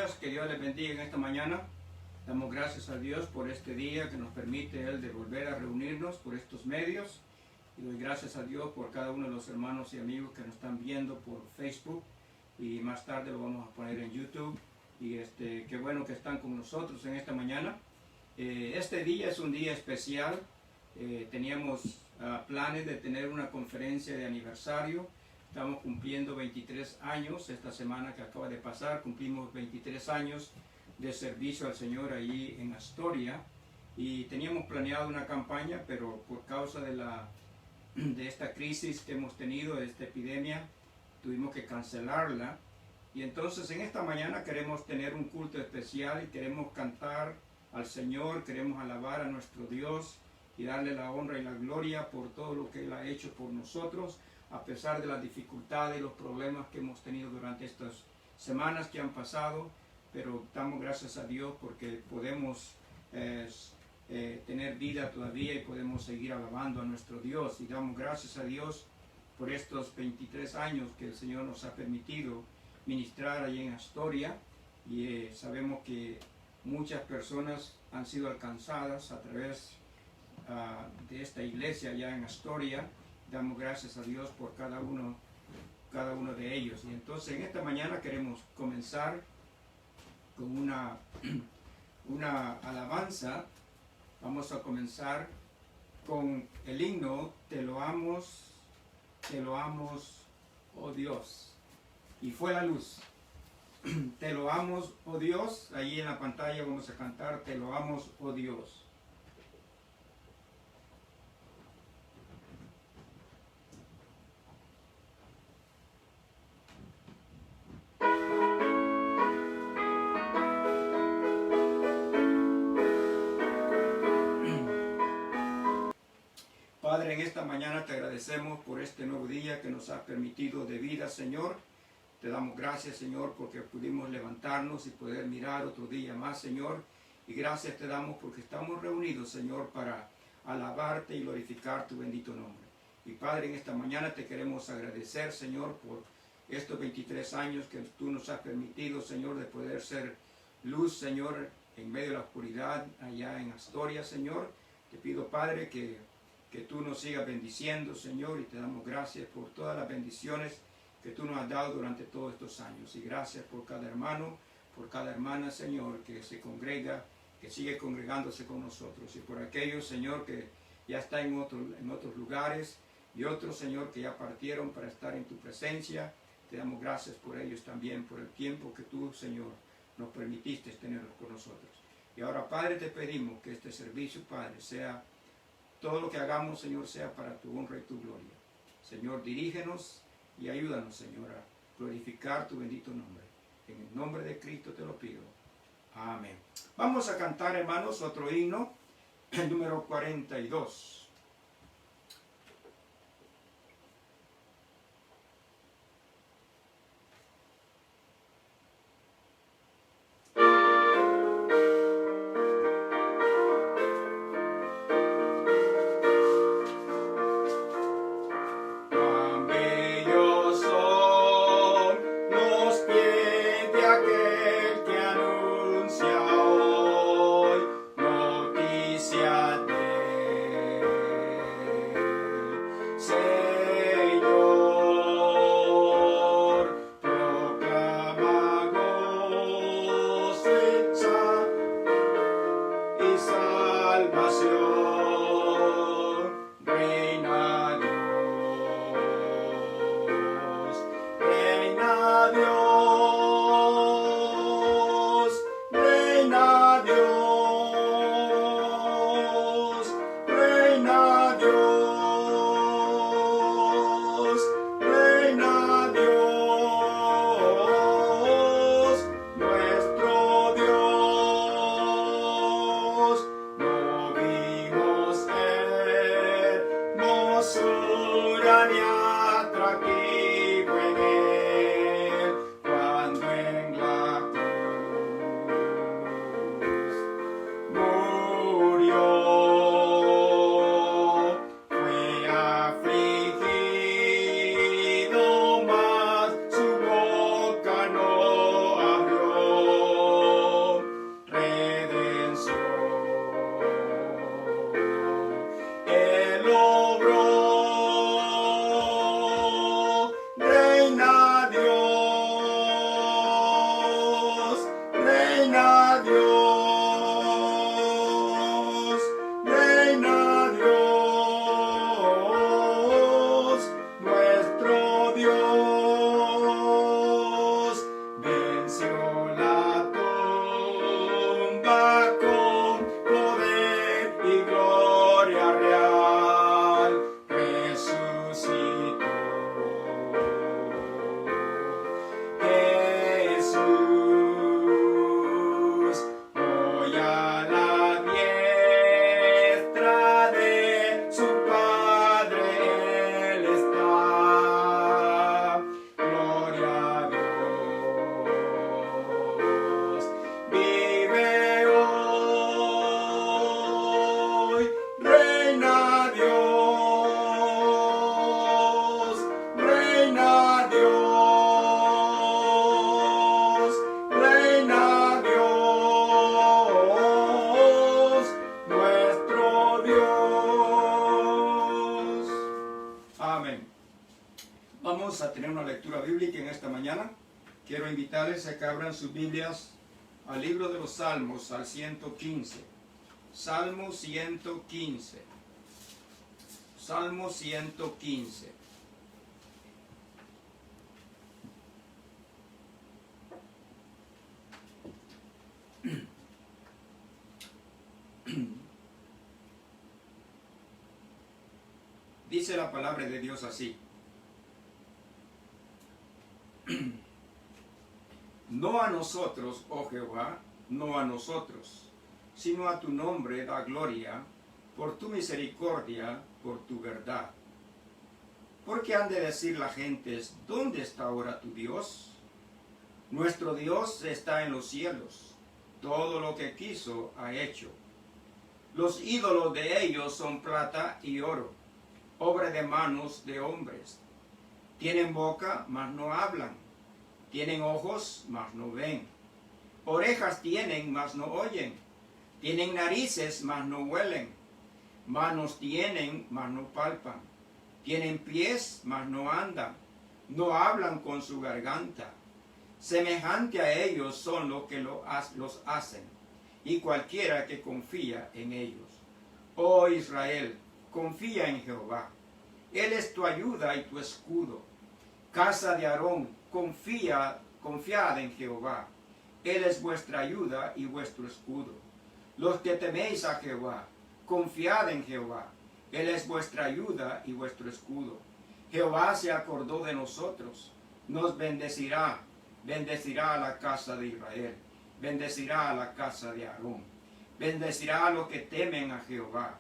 días, que Dios les bendiga en esta mañana. Damos gracias a Dios por este día que nos permite Él de volver a reunirnos por estos medios. Y doy gracias a Dios por cada uno de los hermanos y amigos que nos están viendo por Facebook. Y más tarde lo vamos a poner en YouTube. Y qué bueno que están con nosotros en esta mañana. Este día es un día especial. Teníamos planes de tener una conferencia de aniversario. Estamos cumpliendo 23 años, esta semana que acaba de pasar, cumplimos 23 años de servicio al Señor allí en Astoria. Y teníamos planeado una campaña, pero por causa de esta crisis que hemos tenido, de esta epidemia, tuvimos que cancelarla. Y entonces en esta mañana queremos tener un culto especial y queremos cantar al Señor, queremos alabar a nuestro Dios y darle la honra y la gloria por todo lo que Él ha hecho por nosotros, a pesar de las dificultades y los problemas que hemos tenido durante estas semanas que han pasado. Pero damos gracias a Dios porque podemos tener vida todavía y podemos seguir alabando a nuestro Dios. Y damos gracias a Dios por estos 23 años que el Señor nos ha permitido ministrar allí en Astoria. Y sabemos que muchas personas han sido alcanzadas a través de esta iglesia allá en Astoria. Damos gracias a Dios por cada uno de ellos. Y entonces en esta mañana queremos comenzar con una alabanza. Vamos a comenzar con el himno Te lo amo, oh Dios. Y fue la luz. Te lo amo, oh Dios. Ahí en la pantalla vamos a cantar Te lo amo, oh Dios. Padre, en esta mañana te agradecemos por este nuevo día que nos has permitido de vida, Señor. Te damos gracias, Señor, porque pudimos levantarnos y poder mirar otro día más, Señor. Y gracias te damos porque estamos reunidos, Señor, para alabarte y glorificar tu bendito nombre. Y Padre, en esta mañana te queremos agradecer, Señor, por estos 23 años que tú nos has permitido, Señor, de poder ser luz, Señor, en medio de la oscuridad allá en Astoria, Señor. Te pido, Padre, que tú nos sigas bendiciendo, Señor, y te damos gracias por todas las bendiciones que tú nos has dado durante todos estos años. Y gracias por cada hermano, por cada hermana, Señor, que se congrega, que sigue congregándose con nosotros. Y por aquellos, Señor, que ya están en otros lugares, y otros, Señor, que ya partieron para estar en tu presencia. Te damos gracias por ellos también, por el tiempo que tú, Señor, nos permitiste tenerlos con nosotros. Y ahora, Padre, te pedimos que este servicio, Padre, sea todo lo que hagamos, Señor, sea para tu honra y tu gloria. Señor, dirígenos y ayúdanos, Señor, a glorificar tu bendito nombre. En el nombre de Cristo te lo pido. Amén. Vamos a cantar, hermanos, otro himno, el número 42. Noticia de tener una lectura bíblica en esta mañana, quiero invitarles a que abran sus Biblias al libro de los Salmos, al 115. Salmo 115. Salmo 115. Dice la palabra de Dios así: no a nosotros, oh Jehová, no a nosotros, sino a tu nombre da gloria, por tu misericordia, por tu verdad. Porque han de decir las gentes, ¿dónde está ahora tu Dios? Nuestro Dios está en los cielos, todo lo que quiso ha hecho. Los ídolos de ellos son plata y oro, obra de manos de hombres. Tienen boca, mas no hablan. Tienen ojos, mas no ven. Orejas tienen, mas no oyen. Tienen narices, mas no huelen. Manos tienen, mas no palpan. Tienen pies, mas no andan. No hablan con su garganta. Semejante a ellos son los que los hacen, y cualquiera que confía en ellos. Oh Israel, confía en Jehová. Él es tu ayuda y tu escudo. Casa de Aarón, confiad en Jehová. Él es vuestra ayuda y vuestro escudo. Los que teméis a Jehová, confiad en Jehová. Él es vuestra ayuda y vuestro escudo. Jehová se acordó de nosotros. Nos bendecirá. Bendecirá a la casa de Israel. Bendecirá a la casa de Aarón. Bendecirá a los que temen a Jehová,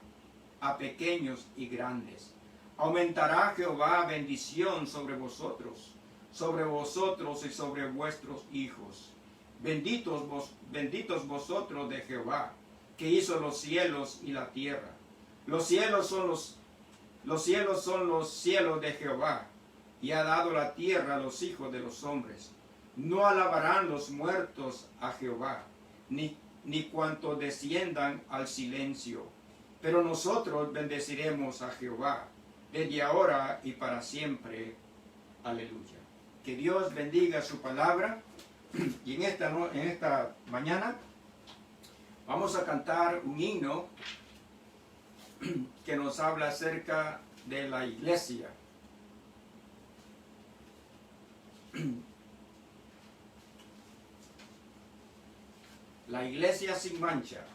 a pequeños y grandes. Aumentará Jehová bendición sobre vosotros y sobre vuestros hijos. Benditos vosotros de Jehová, que hizo los cielos y la tierra. Los cielos son los cielos de Jehová, y ha dado la tierra a los hijos de los hombres. No alabarán los muertos a Jehová, ni cuanto desciendan al silencio. Pero nosotros bendeciremos a Jehová, desde ahora y para siempre. Aleluya. Que Dios bendiga su palabra. Y en esta mañana vamos a cantar un himno que nos habla acerca de la iglesia. La iglesia sin mancha.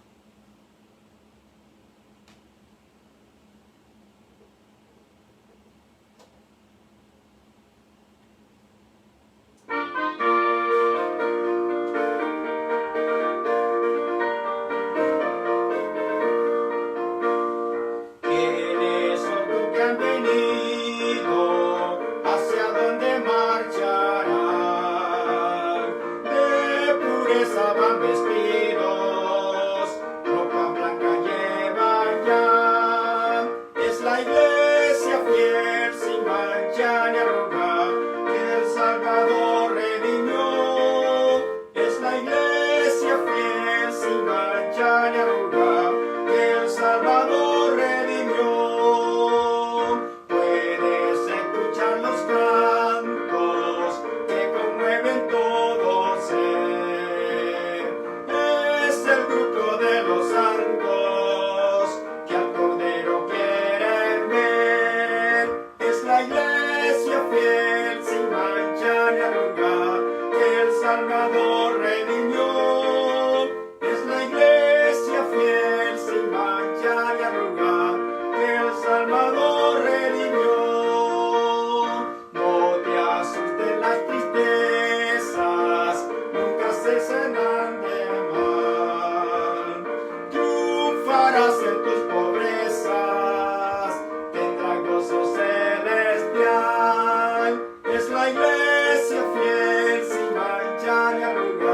Es la iglesia fiel, sin mancha ni arruga.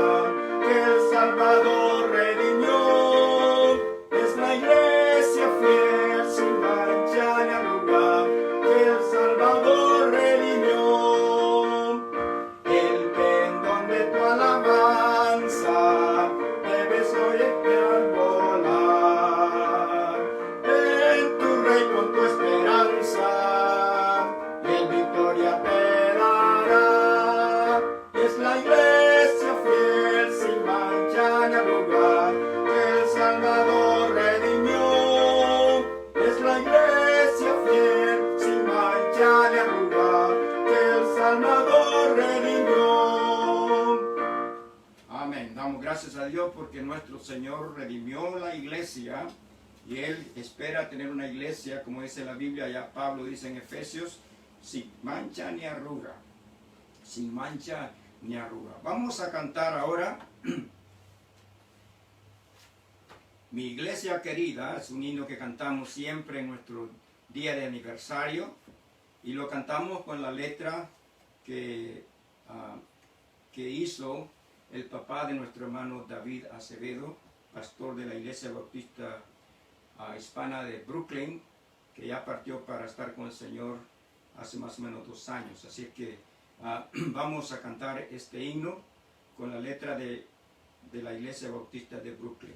a Dios porque nuestro Señor redimió la iglesia y Él espera tener una iglesia, como dice la Biblia, ya Pablo dice en Efesios, sin mancha ni arruga. Sin mancha ni arruga. Vamos a cantar ahora Mi iglesia querida. Es un himno que cantamos siempre en nuestro día de aniversario y lo cantamos con la letra que hizo el papá de nuestro hermano David Acevedo, pastor de la Iglesia Bautista Hispana de Brooklyn, que ya partió para estar con el Señor hace más o menos 2 años. Así que vamos a cantar este himno con la letra de la Iglesia Bautista de Brooklyn.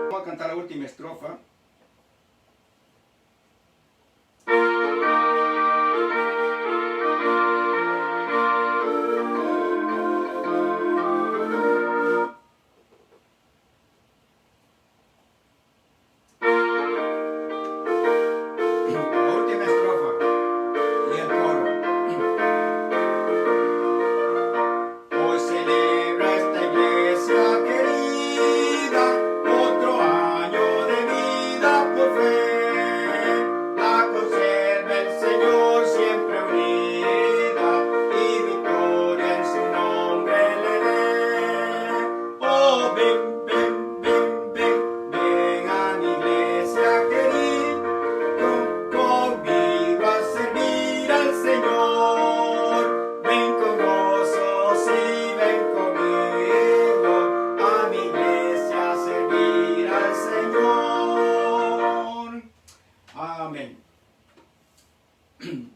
Vamos a cantar la última estrofa.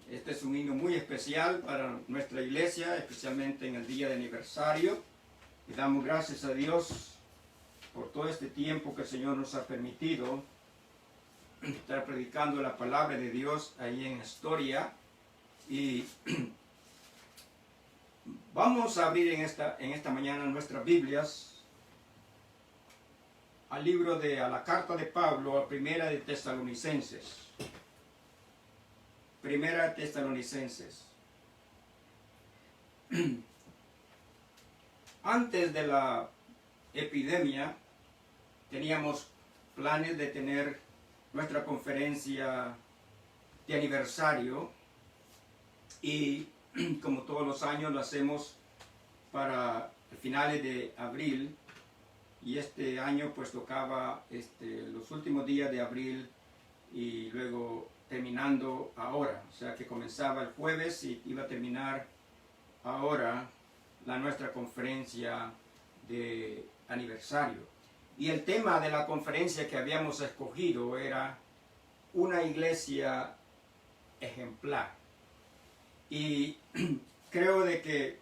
Este es un himno muy especial para nuestra iglesia, especialmente en el día de aniversario. Y damos gracias a Dios por todo este tiempo que el Señor nos ha permitido estar predicando la palabra de Dios ahí en Astoria. Y vamos a abrir en esta mañana nuestras Biblias al libro a la carta de Pablo, a Primera de Tesalonicenses. Primera Tesalonicenses. Antes de la epidemia teníamos planes de tener nuestra conferencia de aniversario y como todos los años lo hacemos para finales de abril, y este año pues tocaba los últimos días de abril y luego terminando ahora, o sea que comenzaba el jueves y iba a terminar ahora nuestra conferencia de aniversario. Y el tema de la conferencia que habíamos escogido era una iglesia ejemplar. Y creo de que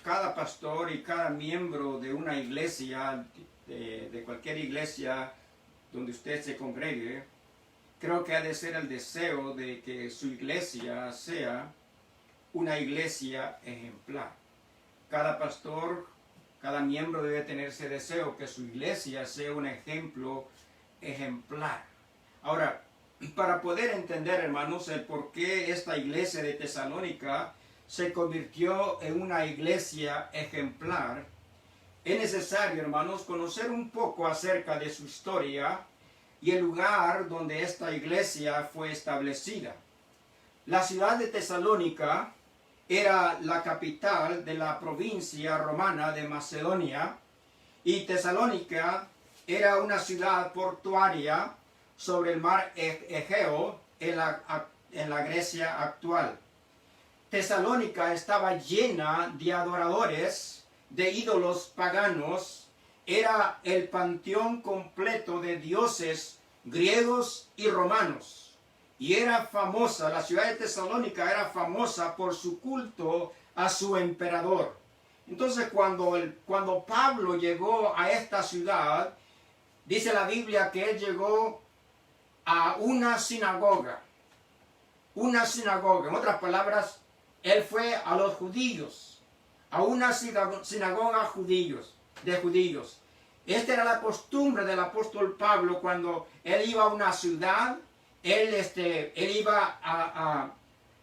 cada pastor y cada miembro de una iglesia, de cualquier iglesia donde usted se congregue, creo que ha de ser el deseo de que su iglesia sea una iglesia ejemplar. Cada pastor, cada miembro debe tener ese deseo, que su iglesia sea un ejemplo ejemplar. Ahora, para poder entender, hermanos, el por qué esta iglesia de Tesalónica se convirtió en una iglesia ejemplar, es necesario, hermanos, conocer un poco acerca de su historia y el lugar donde esta iglesia fue establecida. La ciudad de Tesalónica era la capital de la provincia romana de Macedonia, y Tesalónica era una ciudad portuaria sobre el mar Egeo en la Grecia actual. Tesalónica estaba llena de adoradores de ídolos paganos. Era el panteón completo de dioses griegos y romanos. Y era famosa, la ciudad de Tesalónica era famosa por su culto a su emperador. Entonces cuando Pablo llegó a esta ciudad, dice la Biblia que él llegó a una sinagoga. Una sinagoga. En otras palabras, él fue a los judíos, a una sinagoga de judíos. Esta era la costumbre del apóstol Pablo cuando él iba a una ciudad, él iba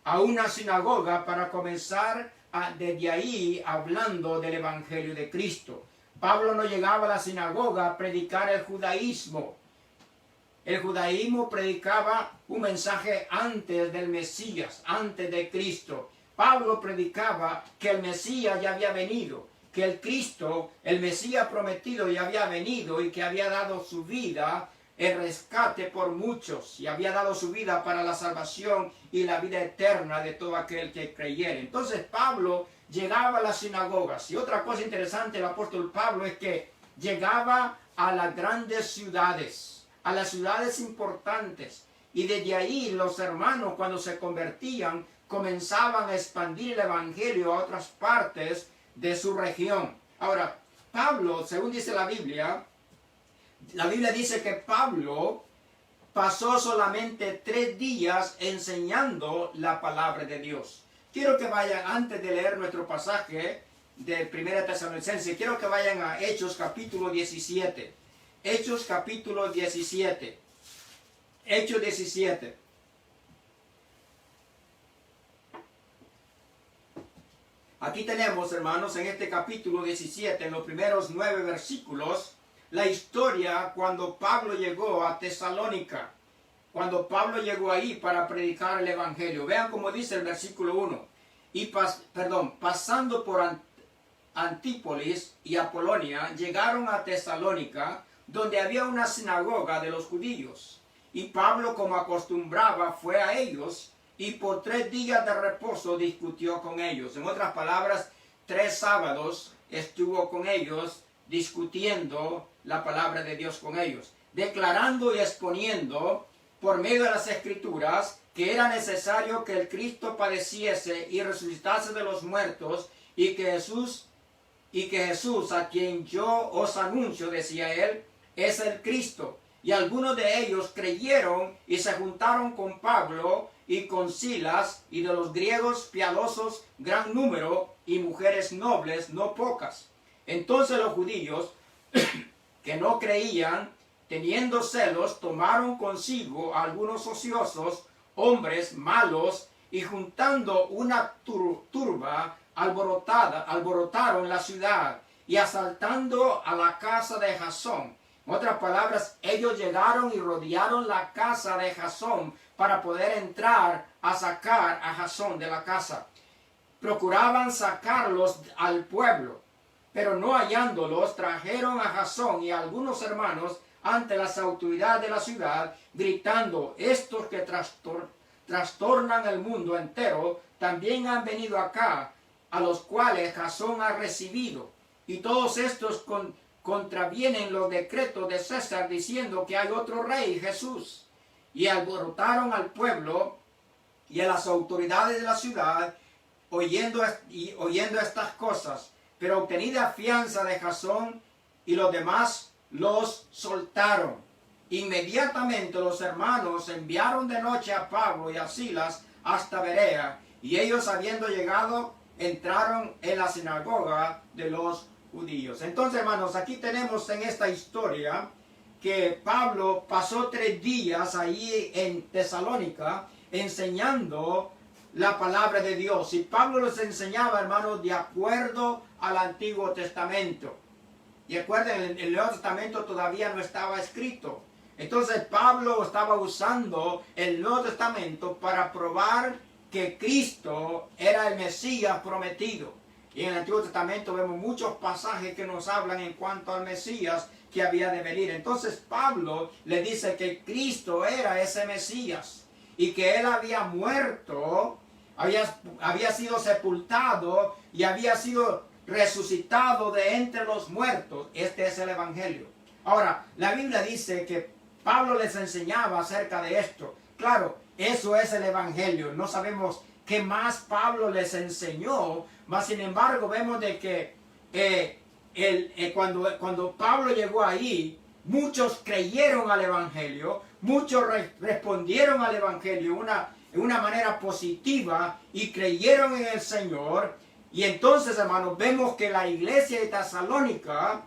a una sinagoga para comenzar desde ahí hablando del Evangelio de Cristo. Pablo no llegaba a la sinagoga a predicar el judaísmo. El judaísmo predicaba un mensaje antes del Mesías, antes de Cristo. Pablo predicaba que el Mesías ya había venido, que el Cristo, el Mesías prometido, ya había venido y que había dado su vida en rescate por muchos y había dado su vida para la salvación y la vida eterna de todo aquel que creyera. Entonces Pablo llegaba a las sinagogas. Y otra cosa interesante del apóstol Pablo es que llegaba a las grandes ciudades, a las ciudades importantes. Y desde ahí los hermanos, cuando se convertían, comenzaban a expandir el evangelio a otras partes de su región. Ahora, Pablo, según dice la Biblia dice que Pablo pasó solamente 3 días enseñando la palabra de Dios. Quiero que vayan, antes de leer nuestro pasaje de 1 Tesalonicenses, quiero que vayan a Hechos capítulo 17. Hechos capítulo 17. Hechos 17. Aquí tenemos, hermanos, en este capítulo 17, en los primeros 9 versículos, la historia cuando Pablo llegó a Tesalónica. Cuando Pablo llegó ahí para predicar el evangelio. Vean cómo dice el versículo 1. Pasando por Antípolis y Apolonia, llegaron a Tesalónica, donde había una sinagoga de los judíos. Y Pablo, como acostumbraba, fue a ellos y por 3 días de reposo discutió con ellos. En otras palabras, 3 sábados estuvo con ellos discutiendo la palabra de Dios con ellos, declarando y exponiendo por medio de las Escrituras que era necesario que el Cristo padeciese y resucitase de los muertos, y que Jesús, a quien yo os anuncio, decía él, es el Cristo. Y algunos de ellos creyeron y se juntaron con Pablo y con Silas, y de los griegos piadosos gran número, y mujeres nobles no pocas. Entonces los judíos que no creían, teniendo celos, tomaron consigo a algunos ociosos, hombres malos, y juntando una turba alborotaron la ciudad, y asaltando a la casa de Jasón. En otras palabras, ellos llegaron y rodearon la casa de Jasón para poder entrar a sacar a Jasón de la casa. Procuraban sacarlos al pueblo, pero no hallándolos, trajeron a Jasón y a algunos hermanos ante las autoridades de la ciudad, gritando: estos que trastornan el mundo entero, también han venido acá, a los cuales Jasón ha recibido. Y todos estos contravienen los decretos de César, diciendo que hay otro rey, Jesús. Y alborotaron al pueblo y a las autoridades de la ciudad, oyendo estas cosas. Pero obtenida fianza de Jasón y los demás, los soltaron. Inmediatamente los hermanos enviaron de noche a Pablo y a Silas hasta Berea, y ellos, habiendo llegado, entraron en la sinagoga de los judíos. Entonces, hermanos, aquí tenemos en esta historia que Pablo pasó 3 días ahí en Tesalónica enseñando la palabra de Dios. Y Pablo les enseñaba, hermanos, de acuerdo al Antiguo Testamento. Y recuerden, el Nuevo Testamento todavía no estaba escrito. Entonces Pablo estaba usando el Nuevo Testamento para probar que Cristo era el Mesías prometido. Y en el Antiguo Testamento vemos muchos pasajes que nos hablan en cuanto al Mesías que había de venir. Entonces Pablo le dice que Cristo era ese Mesías y que él había muerto, había sido sepultado y había sido resucitado de entre los muertos. Este es el Evangelio. Ahora, la Biblia dice que Pablo les enseñaba acerca de esto. Claro, eso es el Evangelio. No sabemos qué más Pablo les enseñó, mas sin embargo vemos de que cuando Pablo llegó ahí, muchos creyeron al Evangelio, muchos respondieron al Evangelio de una manera positiva y creyeron en el Señor. Y entonces, hermanos, vemos que la iglesia de Tesalónica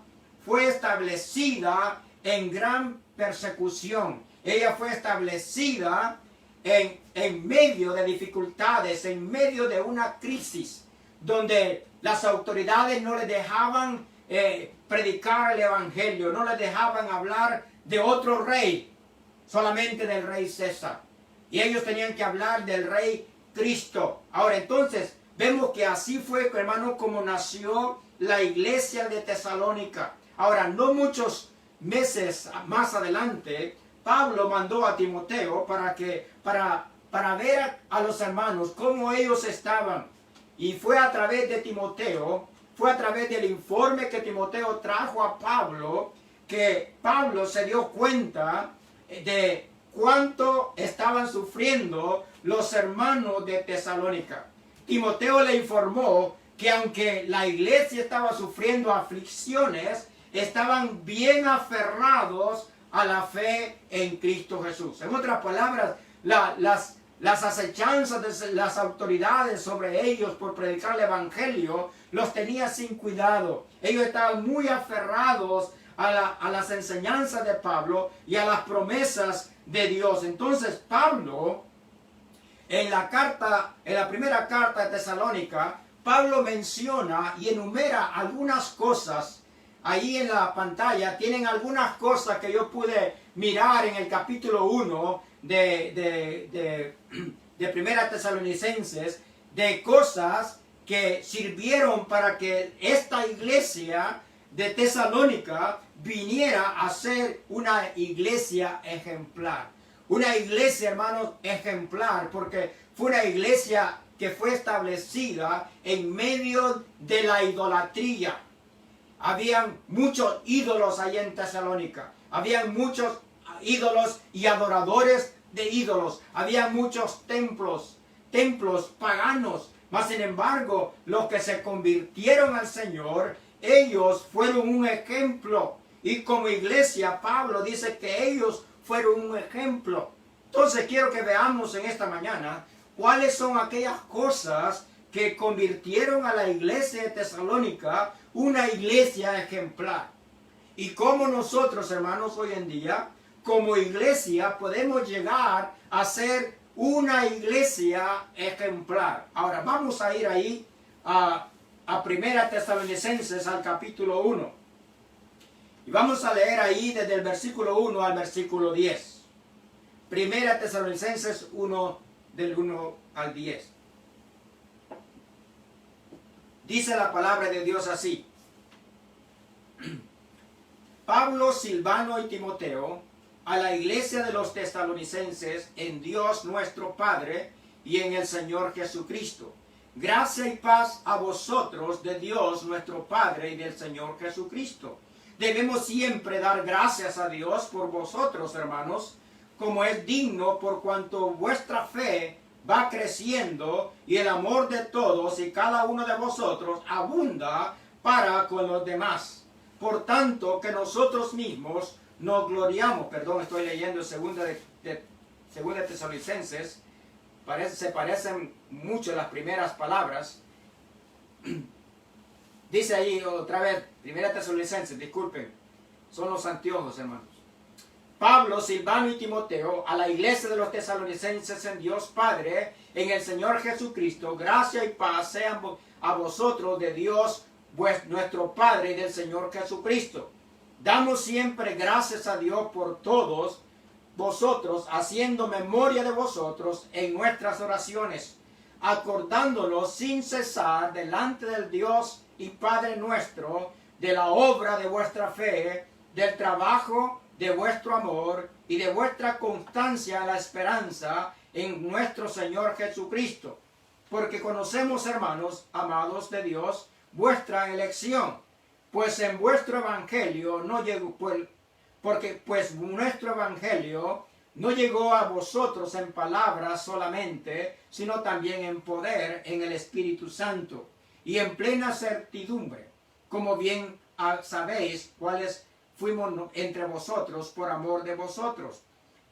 fue establecida en gran persecución. Ella fue establecida en medio de dificultades, en medio de una crisis, donde las autoridades no le dejaban predicar el evangelio, no le dejaban hablar de otro rey, solamente del rey César. Y ellos tenían que hablar del rey Cristo. Ahora entonces, vemos que así fue, hermano, como nació la iglesia de Tesalónica. Ahora, no muchos meses más adelante, Pablo mandó a Timoteo para ver a los hermanos cómo ellos estaban. Y fue a través de Timoteo, fue a través del informe que Timoteo trajo a Pablo, que Pablo se dio cuenta de cuánto estaban sufriendo los hermanos de Tesalónica. Timoteo le informó que aunque la iglesia estaba sufriendo aflicciones, estaban bien aferrados a la fe en Cristo Jesús. En otras palabras, las acechanzas de las autoridades sobre ellos por predicar el evangelio los tenía sin cuidado. Ellos estaban muy aferrados a las enseñanzas de Pablo y a las promesas de Dios. Entonces Pablo, en la primera carta de Tesalónica, Pablo menciona y enumera algunas cosas. Ahí en la pantalla tienen algunas cosas que yo pude mirar en el capítulo 1 de Primera Tesalonicenses, de cosas que sirvieron para que esta iglesia de Tesalónica viniera a ser una iglesia ejemplar. Una iglesia, hermanos, ejemplar, porque fue una iglesia que fue establecida en medio de la idolatría. Habían muchos ídolos allá en Tesalónica. Habían muchos ídolos y adoradores de ídolos. Había muchos templos paganos. Mas sin embargo, los que se convirtieron al Señor, ellos fueron un ejemplo. Y como iglesia, Pablo dice que ellos fueron un ejemplo. Entonces quiero que veamos en esta mañana cuáles son aquellas cosas que convirtieron a la iglesia de Tesalónica una iglesia ejemplar. Y cómo nosotros, hermanos, hoy en día, como iglesia, podemos llegar a ser una iglesia ejemplar. Ahora, vamos a ir ahí a Primera Tesalonicenses, al capítulo 1. Y vamos a leer ahí desde el versículo 1 al versículo 10. Primera Tesalonicenses 1, del 1 al 10. Dice la palabra de Dios así: Pablo, Silvano y Timoteo, a la iglesia de los tesalonicenses, en Dios nuestro Padre y en el Señor Jesucristo. Gracia y paz a vosotros de Dios nuestro Padre y del Señor Jesucristo. Debemos siempre dar gracias a Dios por vosotros, hermanos, como es digno, por cuanto vuestra fe va creciendo y el amor de todos y cada uno de vosotros abunda para con los demás. Por tanto, que nosotros mismos nos gloriamos, estoy leyendo segunda de Tesalonicenses, se parecen mucho las primeras palabras. Dice ahí otra vez, Primera Tesalonicenses, disculpen, son los anteojos, hermanos. Pablo, Silvano y Timoteo, a la iglesia de los tesalonicenses en Dios Padre, en el Señor Jesucristo, gracia y paz sean a vosotros de Dios nuestro Padre y del Señor Jesucristo. Damos siempre gracias a Dios por todos vosotros, haciendo memoria de vosotros en nuestras oraciones, acordándonos sin cesar delante del Dios y Padre nuestro, de la obra de vuestra fe, del trabajo de vuestro amor y de vuestra constancia a la esperanza en nuestro Señor Jesucristo. Porque conocemos, hermanos, amados de Dios, vuestra elección, pues en vuestro evangelio no llegó, pues nuestro evangelio no llegó a vosotros en palabras solamente, sino también en poder, en el Espíritu Santo, y en plena certidumbre, como bien sabéis cuáles fuimos entre vosotros por amor de vosotros.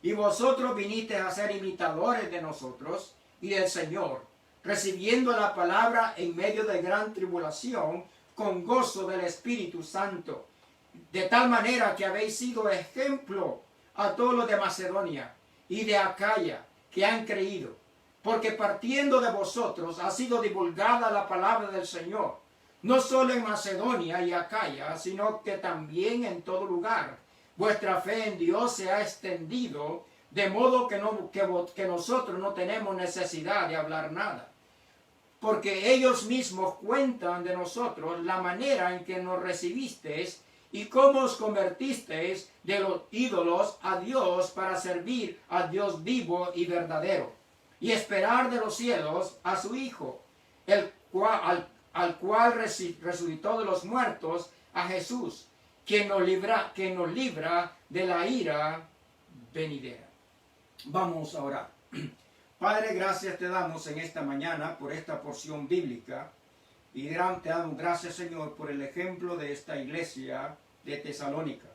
Y vosotros vinisteis a ser imitadores de nosotros y del Señor, recibiendo la palabra en medio de gran tribulación, con gozo del Espíritu Santo, de tal manera que habéis sido ejemplo a todos los de Macedonia y de Acaya que han creído, porque partiendo de vosotros ha sido divulgada la palabra del Señor, no solo en Macedonia y Acaya, sino que también en todo lugar. Vuestra fe en Dios se ha extendido, de modo que nosotros no tenemos necesidad de hablar nada, porque ellos mismos cuentan de nosotros la manera en que nos recibisteis y cómo os convertisteis de los ídolos a Dios para servir al Dios vivo y verdadero, y esperar de los cielos a su Hijo, al cual resucitó de los muertos, a Jesús, que nos libra de la ira venidera. Vamos a orar. Padre, gracias te damos en esta mañana por esta porción bíblica, y te damos gracias, Señor, por el ejemplo de esta iglesia de Tesalónica.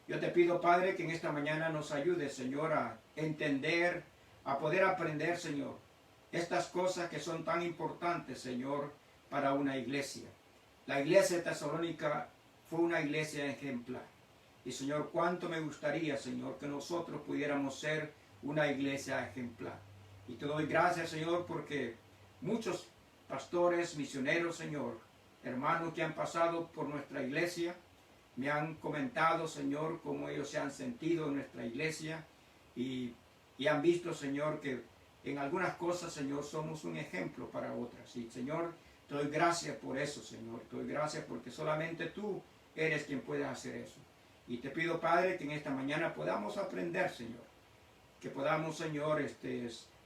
Yo te pido, Padre, que en esta mañana nos ayudes, Señor, a entender, a poder aprender, Señor, estas cosas que son tan importantes, Señor, para una iglesia. La iglesia de Tesalónica fue una iglesia ejemplar. Y, Señor, cuánto me gustaría, Señor, que nosotros pudiéramos ser una iglesia ejemplar. Y te doy gracias, Señor, porque muchos pastores, misioneros, Señor, hermanos que han pasado por nuestra iglesia, me han comentado, Señor, cómo ellos se han sentido en nuestra iglesia y han visto, Señor, que en algunas cosas, Señor, somos un ejemplo para otras. Y, Señor, te doy gracias por eso, Señor. Te doy gracias porque solamente tú eres quien puede hacer eso. Y te pido, Padre, que en esta mañana podamos aprender, Señor. Que podamos, Señor,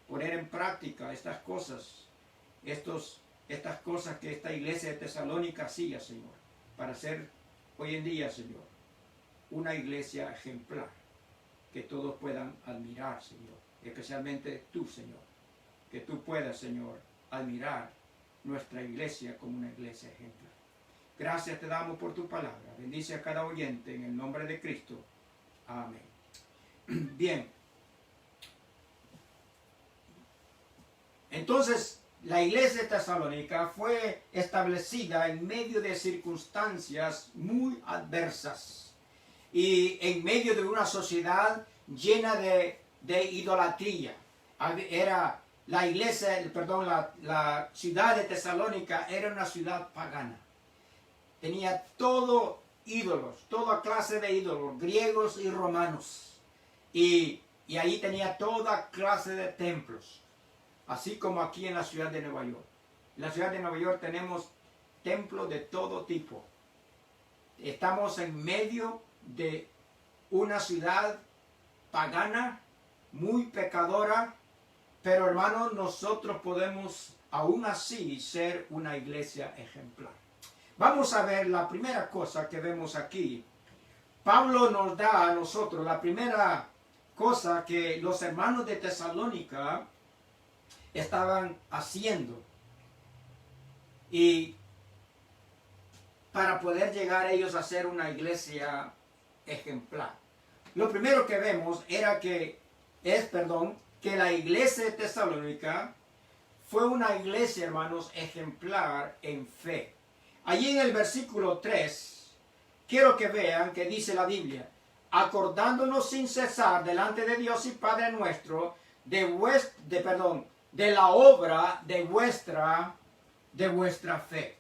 poner en práctica estas cosas que esta iglesia de Tesalónica hacía, Señor, para ser hoy en día, Señor, una iglesia ejemplar, que todos puedan admirar, Señor, especialmente tú, Señor, que tú puedas, Señor, admirar nuestra iglesia como una iglesia ejemplar. Gracias te damos por tu palabra. Bendice a cada oyente en el nombre de Cristo. Amén. Bien. Entonces, la iglesia de Tesalónica fue establecida en medio de circunstancias muy adversas y en medio de una sociedad llena de idolatría. Era la iglesia, perdón, la ciudad de Tesalónica era una ciudad pagana. Tenía todo ídolos, toda clase de ídolos, griegos y romanos. Y ahí tenía toda clase de templos. Así como aquí en la ciudad de Nueva York. En la ciudad de Nueva York tenemos templos de todo tipo. Estamos en medio de una ciudad pagana, muy pecadora, pero hermanos, nosotros podemos aún así ser una iglesia ejemplar. Vamos a ver la primera cosa que vemos aquí. Pablo nos da a nosotros la primera cosa que los hermanos de Tesalónica estaban haciendo, y para poder llegar ellos a ser una iglesia ejemplar. Lo primero que vemos era que la iglesia de Tesalónica fue una iglesia, hermanos, ejemplar en fe. Allí en el versículo 3, quiero que vean que dice la Biblia: acordándonos sin cesar delante de Dios y Padre nuestro de la obra de vuestra fe.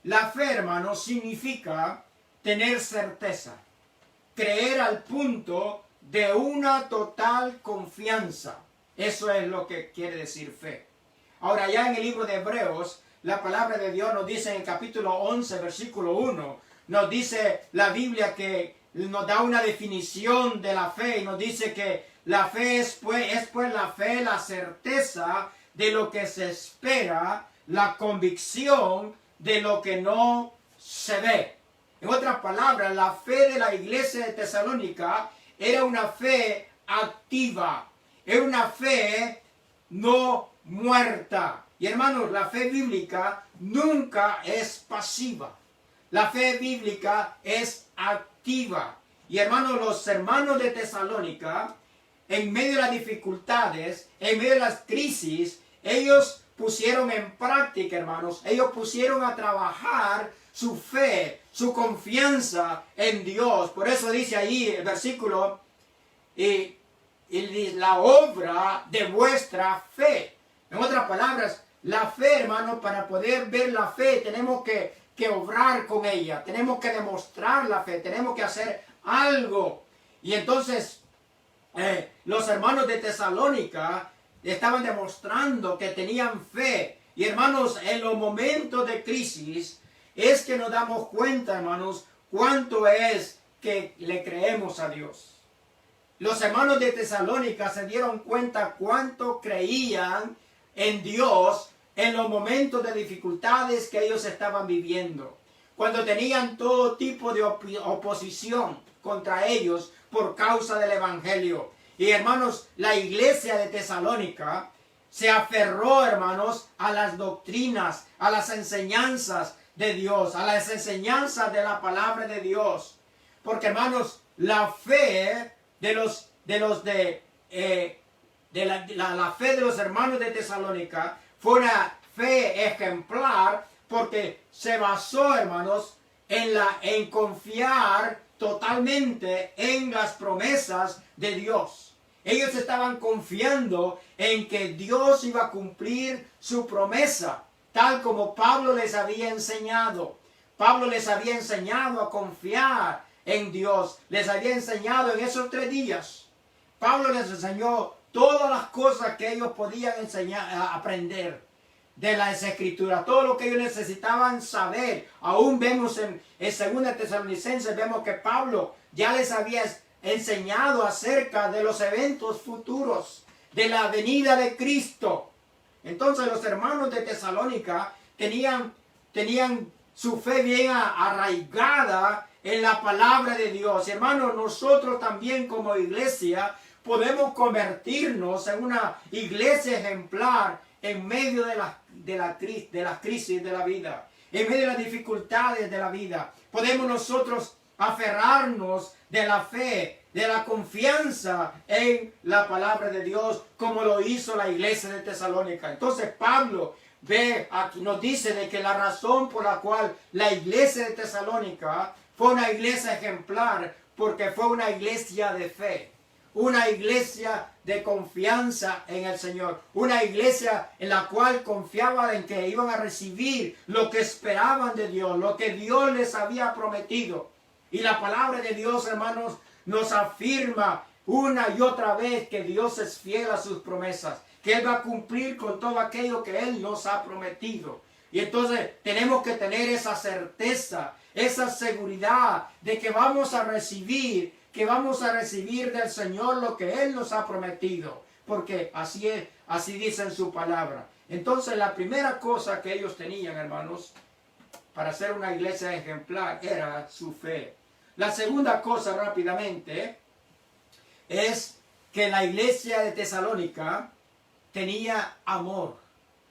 La fe, hermanos, significa tener certeza, creer al punto de una total confianza. Eso es lo que quiere decir fe. Ahora, ya en el libro de Hebreos, la palabra de Dios nos dice en el capítulo 11, versículo 1, nos dice la Biblia, que nos da una definición de la fe, y nos dice que la fe es pues la fe, la certeza de lo que se espera, la convicción de lo que no se ve. En otras palabras, la fe de la iglesia de Tesalónica era una fe activa, era una fe no muerta. Y hermanos, la fe bíblica nunca es pasiva. La fe bíblica es activa. Y hermanos, los hermanos de Tesalónica, en medio de las dificultades, en medio de las crisis, ellos pusieron en práctica, hermanos. Ellos pusieron a trabajar su fe, su confianza en Dios. Por eso dice ahí el versículo, y la obra de vuestra fe. En otras palabras, la fe, hermanos, para poder ver la fe, tenemos que obrar con ella. Tenemos que demostrar la fe. Tenemos que hacer algo. Y entonces, los hermanos de Tesalónica estaban demostrando que tenían fe. Y hermanos, en los momentos de crisis, es que nos damos cuenta, hermanos, cuánto es que le creemos a Dios. Los hermanos de Tesalónica se dieron cuenta cuánto creían en Dios en los momentos de dificultades que ellos estaban viviendo. Cuando tenían todo tipo de oposición contra ellos por causa del Evangelio. Y hermanos, la iglesia de Tesalónica se aferró, hermanos, a las doctrinas, a las enseñanzas de Dios, a las enseñanzas de la palabra de Dios. Porque, hermanos, la fe la fe de los hermanos de Tesalónica fue una fe ejemplar, porque se basó, hermanos, en confiar totalmente en las promesas de Dios. Ellos estaban confiando en que Dios iba a cumplir su promesa, tal como Pablo les había enseñado. Pablo les había enseñado a confiar en Dios. Les había enseñado en esos 3 días. Pablo les enseñó todas las cosas que ellos podían aprender de las Escrituras, todo lo que ellos necesitaban saber. Aún vemos en 2 Tesalonicenses, vemos que Pablo ya les había enseñado acerca de los eventos futuros, de la venida de Cristo. Entonces los hermanos de Tesalónica tenían su fe bien arraigada en la palabra de Dios. Y hermanos, nosotros también como iglesia podemos convertirnos en una iglesia ejemplar en medio de las crisis de la vida, en medio de las dificultades de la vida. Podemos nosotros aferrarnos de la fe, de la confianza en la palabra de Dios, como lo hizo la iglesia de Tesalónica. Entonces Pablo aquí nos dice de que la razón por la cual la iglesia de Tesalónica fue una iglesia ejemplar, porque fue una iglesia de fe, una iglesia de confianza en el Señor, una iglesia en la cual confiaban en que iban a recibir lo que esperaban de Dios, lo que Dios les había prometido. Y la palabra de Dios, hermanos, nos afirma una y otra vez que Dios es fiel a sus promesas, que Él va a cumplir con todo aquello que Él nos ha prometido. Y entonces tenemos que tener esa certeza, esa seguridad de que vamos a recibir del Señor lo que Él nos ha prometido, porque así es, así dice en su palabra. Entonces la primera cosa que ellos tenían, hermanos, para ser una iglesia ejemplar, era su fe. La segunda cosa, rápidamente, es que la iglesia de Tesalónica tenía amor.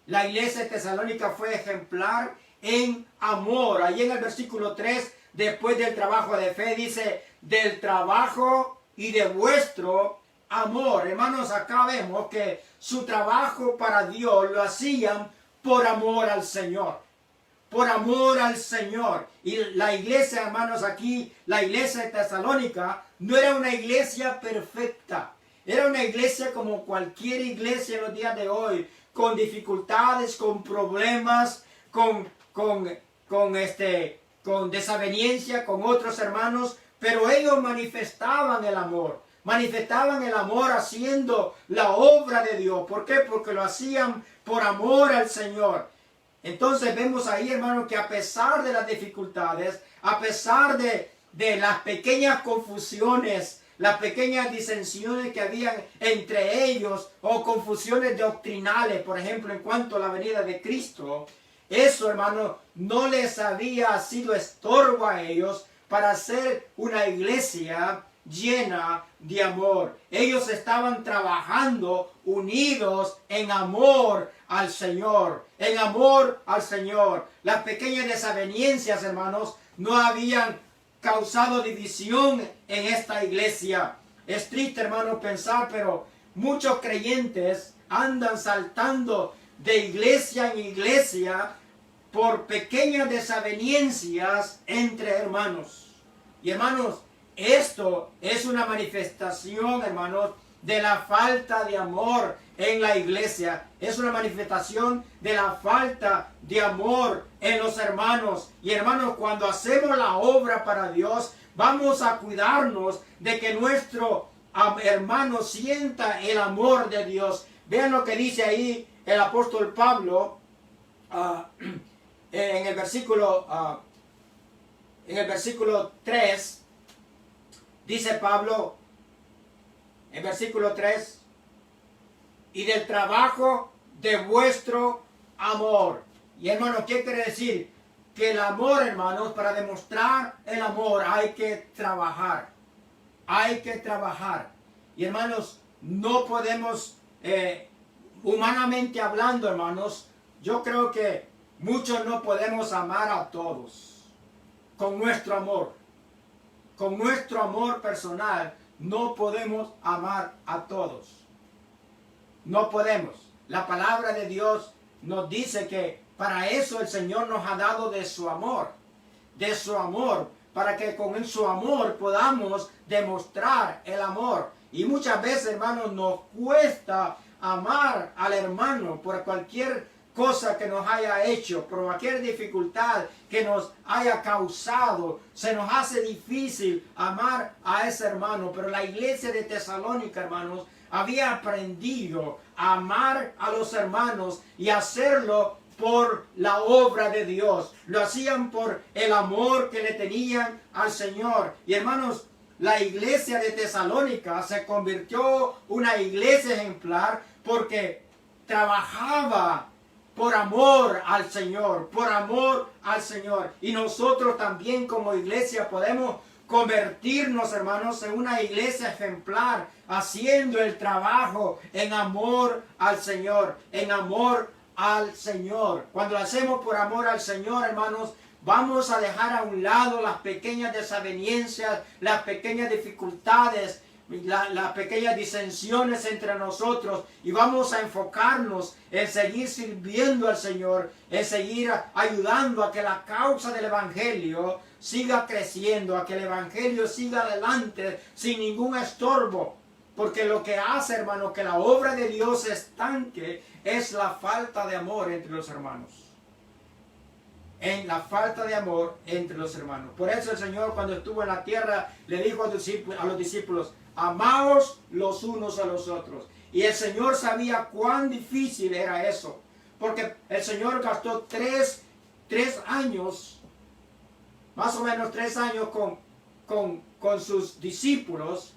La iglesia de Tesalónica fue ejemplar en amor. Allí en el versículo 3, después del trabajo de fe, dice, del trabajo y de vuestro amor. Hermanos, acá vemos que su trabajo para Dios lo hacían por amor al Señor. Por amor al Señor. Y la iglesia, hermanos, aquí, la iglesia de Tesalónica, no era una iglesia perfecta. Era una iglesia como cualquier iglesia en los días de hoy, con dificultades, con problemas, con desaveniencia con otros hermanos, pero ellos manifestaban el amor haciendo la obra de Dios. ¿Por qué? Porque lo hacían por amor al Señor. Entonces vemos ahí, hermanos, que a pesar de las dificultades, a pesar de las pequeñas confusiones, las pequeñas disensiones que habían entre ellos, o confusiones doctrinales, por ejemplo, en cuanto a la venida de Cristo, eso, hermano, no les había sido estorbo a ellos para ser una iglesia llena de amor. Ellos estaban trabajando unidos en amor al Señor, en amor al Señor. Las pequeñas desavenencias, hermanos, no habían causado división en esta iglesia. Es triste, hermano, pensar, pero muchos creyentes andan saltando de iglesia en iglesia por pequeñas desavenencias entre hermanos. Y hermanos, esto es una manifestación, hermanos, de la falta de amor en la iglesia. Es una manifestación de la falta de amor en los hermanos. Y hermanos, cuando hacemos la obra para Dios, vamos a cuidarnos de que nuestro hermano sienta el amor de Dios. Vean lo que dice ahí el apóstol Pablo en el versículo 3. Dice Pablo en versículo 3: y del trabajo de vuestro amor. Y hermanos, ¿qué quiere decir? Que el amor, hermanos, para demostrar el amor hay que trabajar. Hay que trabajar. Y hermanos, no podemos, humanamente hablando, hermanos, yo creo que muchos no podemos amar a todos con nuestro amor. Con nuestro amor personal no podemos amar a todos. No podemos. La palabra de Dios nos dice que para eso el Señor nos ha dado de su amor. De su amor. Para que con su amor podamos demostrar el amor. Y muchas veces, hermanos, nos cuesta amar al hermano por cualquier cosa que nos haya hecho, por cualquier dificultad que nos haya causado. Se nos hace difícil amar a ese hermano. Pero la iglesia de Tesalónica, hermanos, había aprendido a amar a los hermanos y hacerlo por la obra de Dios. Lo hacían por el amor que le tenían al Señor. Y hermanos, la iglesia de Tesalónica se convirtió en una iglesia ejemplar porque trabajaba por amor al Señor, por amor al Señor. Y nosotros también como iglesia podemos convertirnos, hermanos, en una iglesia ejemplar, haciendo el trabajo en amor al Señor, en amor al Señor. Cuando lo hacemos por amor al Señor, hermanos, vamos a dejar a un lado las pequeñas desavenencias, las pequeñas dificultades, las pequeñas disensiones entre nosotros, y vamos a enfocarnos en seguir sirviendo al Señor, en seguir ayudando a que la causa del Evangelio siga creciendo, a que el Evangelio siga adelante sin ningún estorbo. Porque lo que hace, hermano, que la obra de Dios se estanque es la falta de amor entre los hermanos. En la falta de amor entre los hermanos. Por eso el Señor, cuando estuvo en la tierra, le dijo a los discípulos: amaos los unos a los otros. Y el Señor sabía cuán difícil era eso. Porque el Señor gastó tres años, más o menos 3 años con sus discípulos,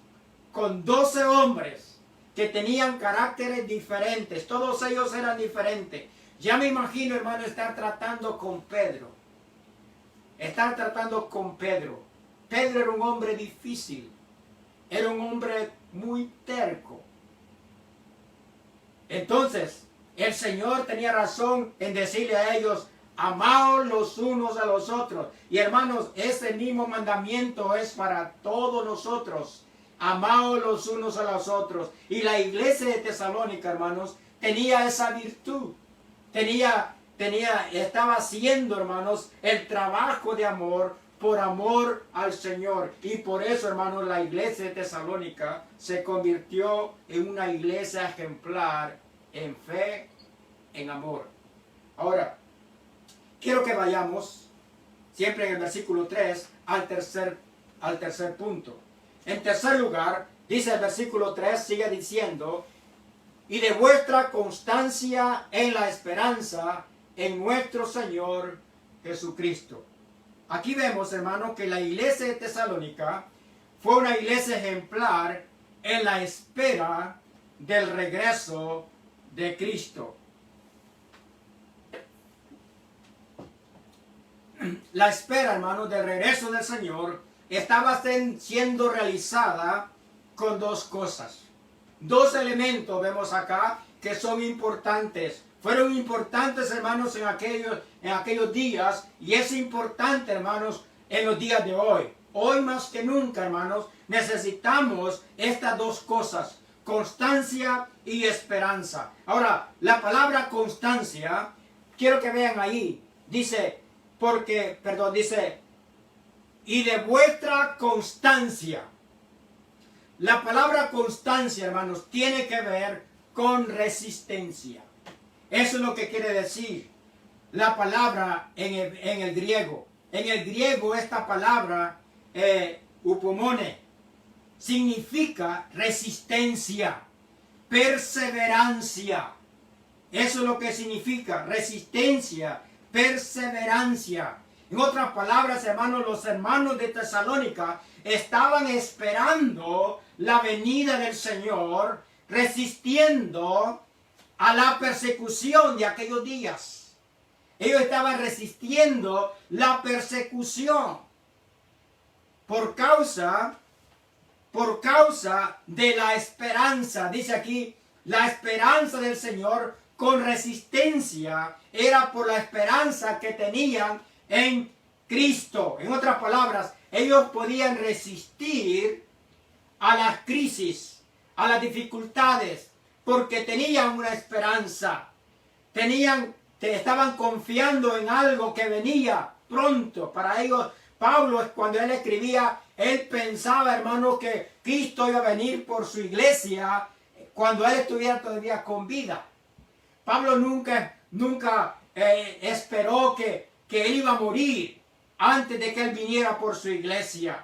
con 12 hombres que tenían caracteres diferentes. Todos ellos eran diferentes. Ya me imagino, hermano, estar tratando con Pedro. Pedro era un hombre difícil. Era un hombre muy terco. Entonces, el Señor tenía razón en decirle a ellos: amaos los unos a los otros. Y hermanos, ese mismo mandamiento es para todos nosotros. Amaos los unos a los otros. Y la iglesia de Tesalónica, hermanos, tenía esa virtud. Estaba haciendo, hermanos, el trabajo de amor por amor al Señor. Y por eso, hermanos, la iglesia de Tesalónica se convirtió en una iglesia ejemplar en fe, en amor. Ahora, quiero que vayamos siempre en el versículo 3 al tercer punto. En tercer lugar, dice el versículo 3, sigue diciendo: y de vuestra constancia en la esperanza en nuestro Señor Jesucristo. Aquí vemos, hermano, que la iglesia de Tesalónica fue una iglesia ejemplar en la espera del regreso de Cristo. La espera, hermano, del regreso del Señor estaba siendo realizada con 2 cosas. 2 elementos vemos acá que son importantes. Fueron importantes, hermanos, en aquellos días, y es importante, hermanos, en los días de hoy. Hoy más que nunca, hermanos, necesitamos estas 2 cosas. constancia y esperanza. Ahora, la palabra constancia, quiero que vean ahí, dice, y de vuestra constancia. La palabra constancia, hermanos, tiene que ver con resistencia. Eso es lo que quiere decir la palabra en el griego. En el griego esta palabra, upomone, significa resistencia, perseverancia. Eso es lo que significa resistencia, perseverancia. En otras palabras, hermanos, los hermanos de Tesalónica estaban esperando la venida del Señor, resistiendo a la persecución de aquellos días. Ellos estaban resistiendo la persecución por causa de la esperanza. Dice aquí, la esperanza del Señor con resistencia era por la esperanza que tenían en Cristo. En otras palabras, ellos podían resistir a las crisis, a las dificultades, porque tenían una esperanza. Estaban confiando en algo que venía pronto. Para ellos, Pablo, cuando él escribía, él pensaba, hermano, que Cristo iba a venir por su iglesia cuando él estuviera todavía con vida. Pablo nunca esperó que él iba a morir antes de que él viniera por su iglesia.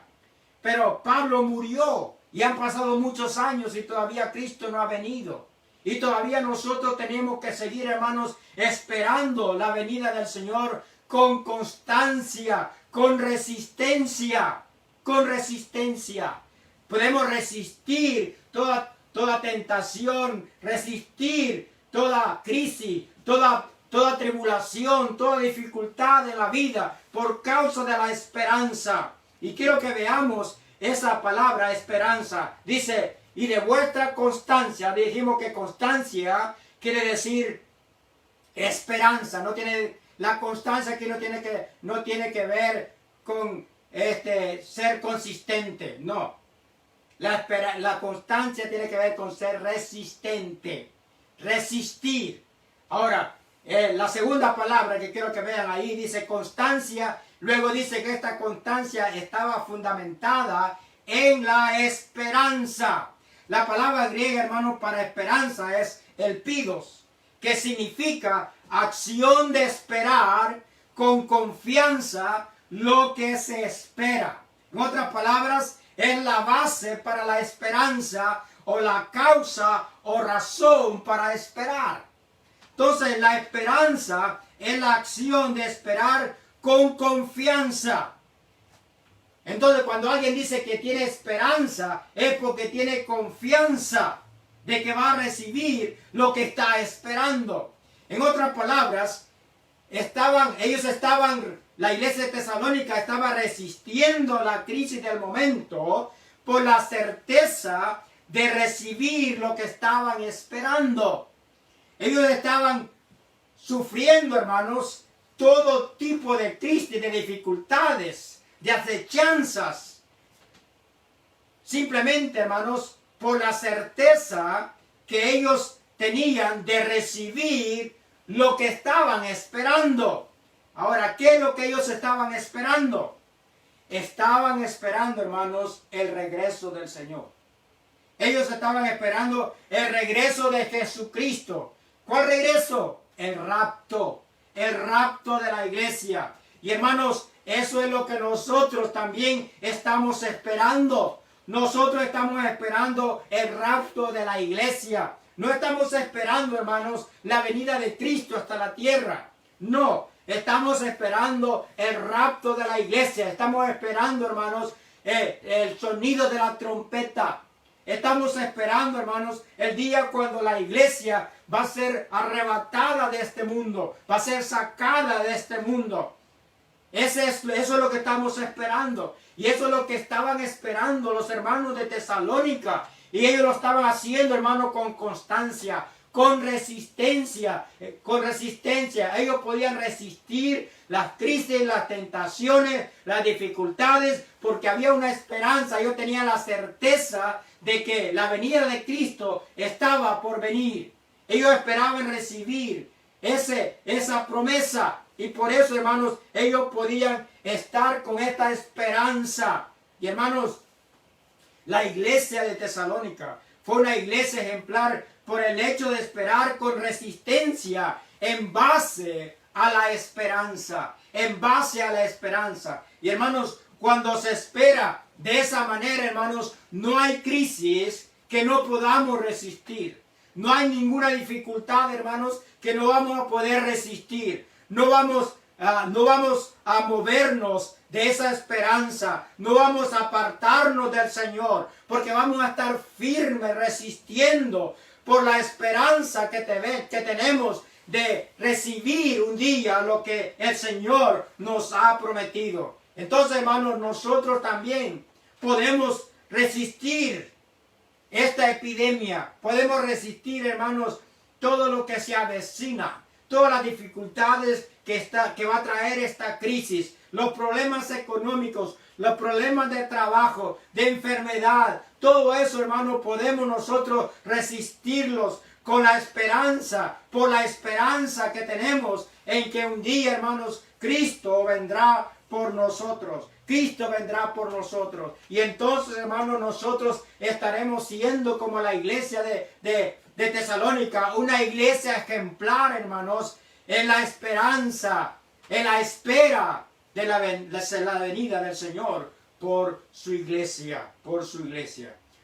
Pero Pablo murió y han pasado muchos años y todavía Cristo no ha venido. Y todavía nosotros tenemos que seguir, hermanos, esperando la venida del Señor con constancia, con resistencia, con resistencia. Podemos resistir toda tentación, resistir toda crisis, toda tribulación, toda dificultad en la vida por causa de la esperanza. Y quiero que veamos esa palabra esperanza. Dice, y de vuestra constancia. Dijimos que constancia quiere decir esperanza. La constancia aquí no tiene que ver con ser consistente. No. La constancia tiene que ver con ser resistente. Resistir. Ahora, la segunda palabra que quiero que vean ahí dice constancia. Luego dice que esta constancia estaba fundamentada en la esperanza. La palabra griega, hermanos, para esperanza es elpidos, que significa acción de esperar con confianza lo que se espera. En otras palabras, es la base para la esperanza o la causa o razón para esperar. Entonces, la esperanza es la acción de esperar con confianza. Entonces, cuando alguien dice que tiene esperanza, es porque tiene confianza de que va a recibir lo que está esperando. En otras palabras, la iglesia de Tesalónica estaba resistiendo la crisis del momento por la certeza de recibir lo que estaban esperando. Ellos estaban sufriendo, hermanos, todo tipo de crisis, de dificultades, de acechanzas. Simplemente, hermanos, por la certeza que ellos tenían de recibir lo que estaban esperando. Ahora, ¿qué es lo que ellos estaban esperando? Estaban esperando, hermanos, el regreso del Señor. Ellos estaban esperando el regreso de Jesucristo. ¿Cuál regreso? El rapto de la iglesia. Y hermanos, eso es lo que nosotros también estamos esperando. Nosotros estamos esperando el rapto de la iglesia. No estamos esperando, hermanos, la venida de Cristo hasta la tierra. No, estamos esperando el rapto de la iglesia. Estamos esperando, hermanos, el sonido de la trompeta. Estamos esperando, hermanos, el día cuando la iglesia va a ser arrebatada de este mundo. Va a ser sacada de este mundo. Eso es lo que estamos esperando. Y eso es lo que estaban esperando los hermanos de Tesalónica. Y ellos lo estaban haciendo, hermano, con constancia, con resistencia, Ellos podían resistir las crisis, las tentaciones, las dificultades, porque había una esperanza. Ellos tenían la certeza de que la venida de Cristo estaba por venir. Ellos esperaban recibir esa promesa. Y por eso, hermanos, ellos podían estar con esta esperanza. Y hermanos, la iglesia de Tesalónica fue una iglesia ejemplar por el hecho de esperar con resistencia en base a la esperanza. En base a la esperanza. Y hermanos, cuando se espera de esa manera, hermanos, no hay crisis que no podamos resistir. No hay ninguna dificultad, hermanos, que no vamos a poder resistir. No vamos a movernos de esa esperanza. No vamos a apartarnos del Señor, porque vamos a estar firmes resistiendo por la esperanza que tenemos de recibir un día lo que el Señor nos ha prometido. Entonces, hermanos, nosotros también podemos resistir esta epidemia. Podemos resistir, hermanos, todo lo que se avecina, todas las dificultades que va a traer esta crisis, los problemas económicos, los problemas de trabajo, de enfermedad, todo eso, hermanos, podemos nosotros resistirlos con la esperanza, por la esperanza que tenemos en que un día, hermanos, Cristo vendrá por nosotros. Cristo vendrá por nosotros. Y entonces, hermanos, nosotros estaremos siendo como la iglesia de Tesalónica, una iglesia ejemplar, hermanos, en la esperanza, en la espera de la venida del Señor por su iglesia,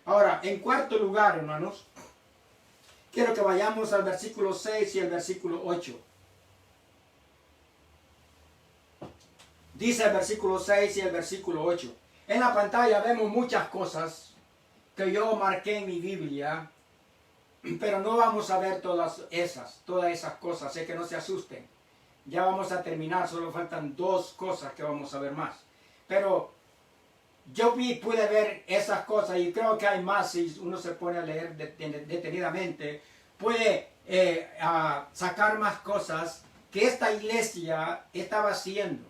Ahora, en cuarto lugar, hermanos, quiero que vayamos al versículo 6 y el versículo 8. Dice el versículo 6 y el versículo 8. En la pantalla vemos muchas cosas que yo marqué en mi Biblia, pero no vamos a ver todas esas cosas, que no se asusten. Ya vamos a terminar, solo faltan 2 cosas que vamos a ver más. Pero yo pude ver esas cosas y creo que hay más si uno se pone a leer detenidamente. Puede sacar más cosas que esta iglesia estaba haciendo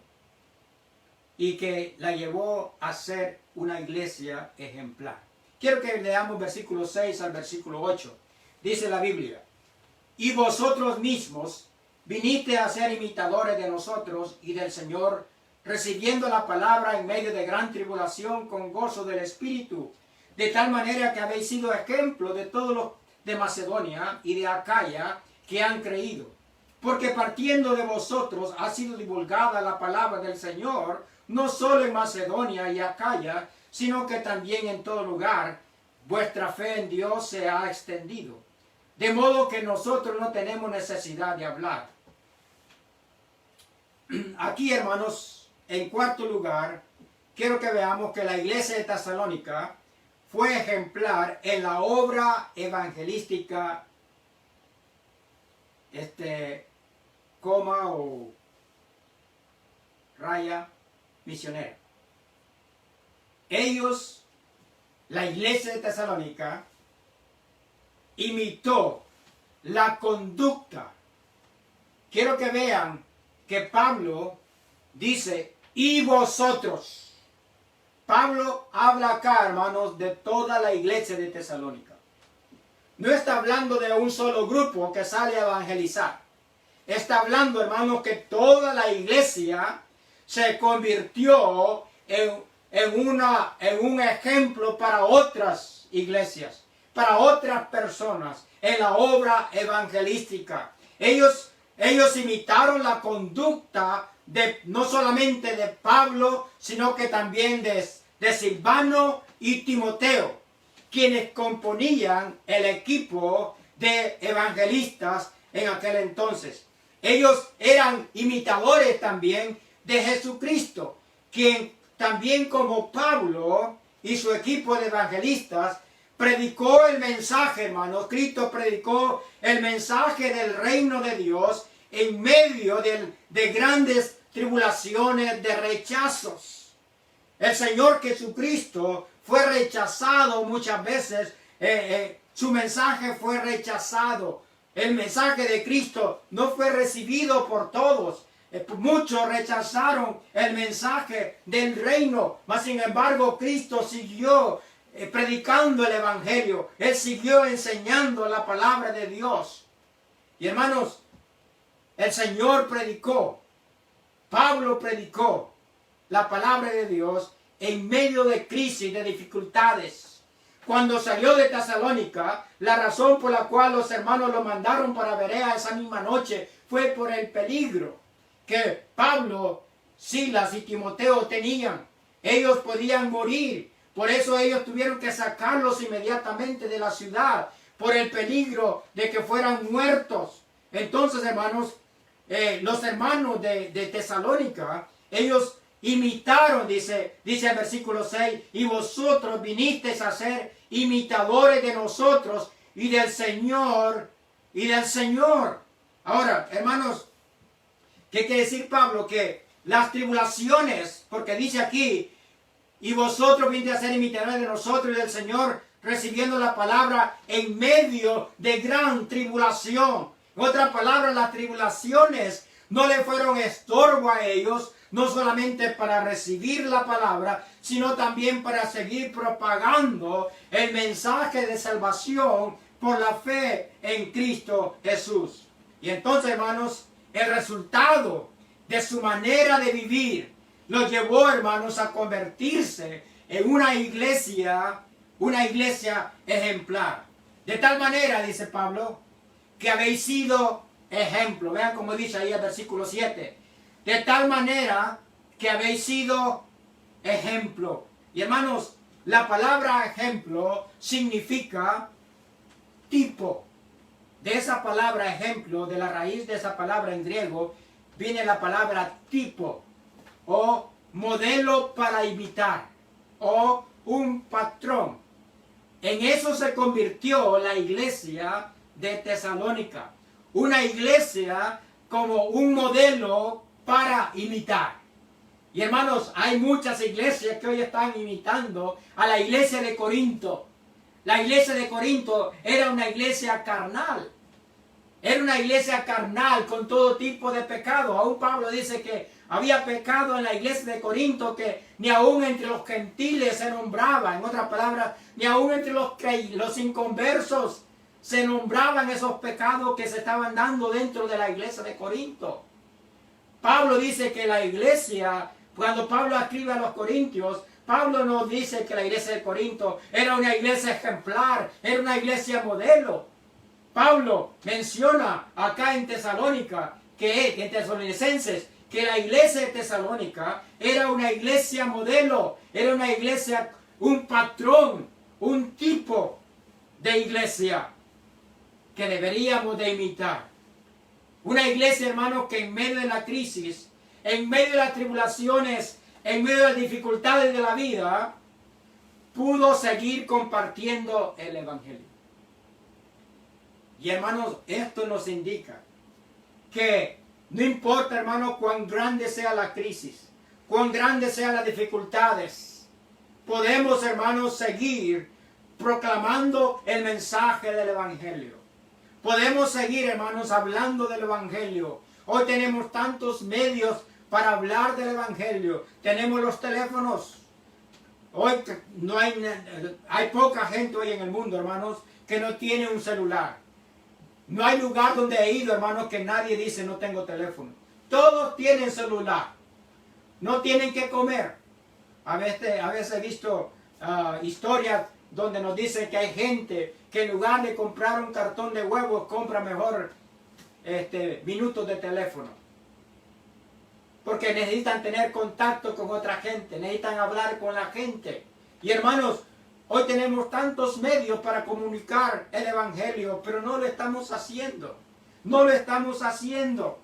y que la llevó a ser una iglesia ejemplar. Quiero que leamos versículo 6 al versículo 8. Dice la Biblia: y vosotros mismos viniste a ser imitadores de nosotros y del Señor, recibiendo la palabra en medio de gran tribulación con gozo del Espíritu, de tal manera que habéis sido ejemplo de todos los de Macedonia y de Acaya que han creído. Porque partiendo de vosotros ha sido divulgada la palabra del Señor, no solo en Macedonia y Acaya, sino que también en todo lugar vuestra fe en Dios se ha extendido. De modo que nosotros no tenemos necesidad de hablar. Aquí, hermanos, en cuarto lugar, quiero que veamos que la iglesia de Tesalónica fue ejemplar en la obra evangelística, coma o raya misionera. Ellos, la iglesia de Tesalónica, imitó la conducta. Quiero que vean que Pablo dice, y vosotros. Pablo habla acá, hermanos, de toda la iglesia de Tesalónica. No está hablando de un solo grupo que sale a evangelizar. Está hablando, hermanos, que toda la iglesia se convirtió en un ejemplo para otras iglesias, para otras personas, en la obra evangelística. Ellos imitaron la conducta no solamente de Pablo, sino que también de Silvano y Timoteo, quienes componían el equipo de evangelistas en aquel entonces. Ellos eran imitadores también de Jesucristo, quien también como Pablo y su equipo de evangelistas predicó el mensaje, hermanos. Cristo predicó el mensaje del reino de Dios en medio de grandes tribulaciones, de rechazos. El Señor Jesucristo fue rechazado muchas veces, su mensaje fue rechazado El mensaje de Cristo no fue recibido por todos. Muchos rechazaron el mensaje del reino, mas sin embargo Cristo siguió predicando el evangelio. Él siguió enseñando la palabra de Dios. Y hermanos, el Señor predicó, Pablo predicó la palabra de Dios en medio de crisis, de dificultades. Cuando salió de Tesalónica, la razón por la cual los hermanos lo mandaron para Berea esa misma noche fue por el peligro que Pablo, Silas y Timoteo tenían. Ellos podían morir. Por eso ellos tuvieron que sacarlos inmediatamente de la ciudad, por el peligro de que fueran muertos. Entonces, hermanos, los hermanos de Tesalónica, ellos imitaron, dice el versículo 6, y vosotros vinisteis a ser imitadores de nosotros y del Señor, Ahora, hermanos, ¿qué quiere decir Pablo? Que las tribulaciones, porque dice aquí, y vosotros vinisteis a ser imitadores de nosotros y del Señor, recibiendo la palabra en medio de gran tribulación. En otras palabras, las tribulaciones no le fueron estorbo a ellos, no solamente para recibir la palabra, sino también para seguir propagando el mensaje de salvación por la fe en Cristo Jesús. Y entonces, hermanos, el resultado de su manera de vivir los llevó, hermanos, a convertirse en una iglesia ejemplar. De tal manera, dice Pablo, que habéis sido ejemplo. Vean como dice ahí el versículo 7. De tal manera que habéis sido ejemplo. Y hermanos, la palabra ejemplo significa tipo. De esa palabra ejemplo, de la raíz de esa palabra en griego, viene la palabra tipo, o modelo para imitar, o un patrón. En eso se convirtió la iglesia de Tesalónica. Una iglesia como un modelo para imitar. Y hermanos, hay muchas iglesias que hoy están imitando a la iglesia de Corinto. La iglesia de Corinto era una iglesia carnal. Era una iglesia carnal con todo tipo de pecado. Aún Pablo dice que había pecado en la iglesia de Corinto que ni aún entre los gentiles se nombraba. En otras palabras, ni aún entre los inconversos se nombraban esos pecados que se estaban dando dentro de la iglesia de Corinto. Pablo dice que la iglesia, cuando Pablo escribe a los corintios, Pablo nos dice que la iglesia de Corinto era una iglesia ejemplar, era una iglesia modelo. Pablo menciona acá en Tesalónica, en Tesalonicenses, que la iglesia de Tesalónica era una iglesia modelo, era una iglesia, un patrón, un tipo de iglesia que deberíamos de imitar. Una iglesia, hermanos, que en medio de la crisis, en medio de las tribulaciones, en medio de las dificultades de la vida, pudo seguir compartiendo el evangelio. Y hermanos, esto nos indica que no importa, hermanos, cuán grande sea la crisis, cuán grandes sean las dificultades, podemos, hermanos, seguir proclamando el mensaje del evangelio. Podemos seguir, hermanos, hablando del evangelio. Hoy tenemos tantos medios para hablar del evangelio. Tenemos los teléfonos. Hoy no hay poca gente hoy en el mundo, hermanos, que no tiene un celular. No hay lugar donde he ido, hermanos, que nadie dice no tengo teléfono. Todos tienen celular. No tienen que comer. A veces he visto historias donde nos dicen que hay gente que en lugar de comprar un cartón de huevos, compra mejor minutos de teléfono. Porque necesitan tener contacto con otra gente, necesitan hablar con la gente. Y hermanos, hoy tenemos tantos medios para comunicar el evangelio, pero no lo estamos haciendo. No lo estamos haciendo.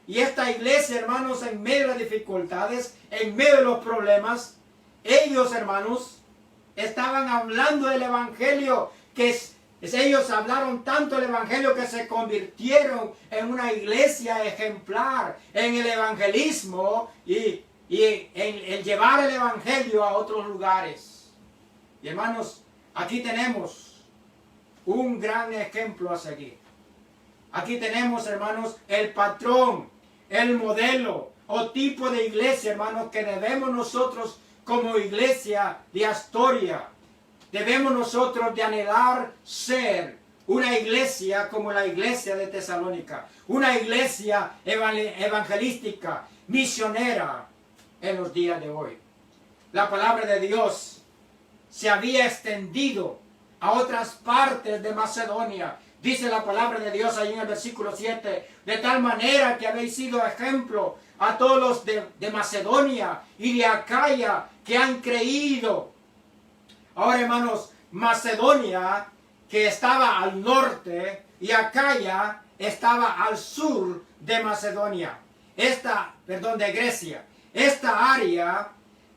Y esta iglesia, hermanos, en medio de las dificultades, en medio de los problemas, ellos, hermanos, estaban hablando del evangelio, ellos hablaron tanto del evangelio que se convirtieron en una iglesia ejemplar en el evangelismo y en el llevar el evangelio a otros lugares. Y hermanos, aquí tenemos un gran ejemplo a seguir. Aquí tenemos, hermanos, el patrón, el modelo o tipo de iglesia, hermanos, que debemos nosotros como iglesia de Astoria. Debemos nosotros de anhelar ser una iglesia como la iglesia de Tesalónica. Una iglesia evangelística, misionera en los días de hoy. La palabra de Dios se había extendido a otras partes de Macedonia. Dice la palabra de Dios ahí en el versículo 7, de tal manera que habéis sido ejemplo a todos los de Macedonia y de Acaya que han creído. Ahora, hermanos, Macedonia, que estaba al norte, y Acaya estaba al sur de Macedonia. De Grecia. Esta área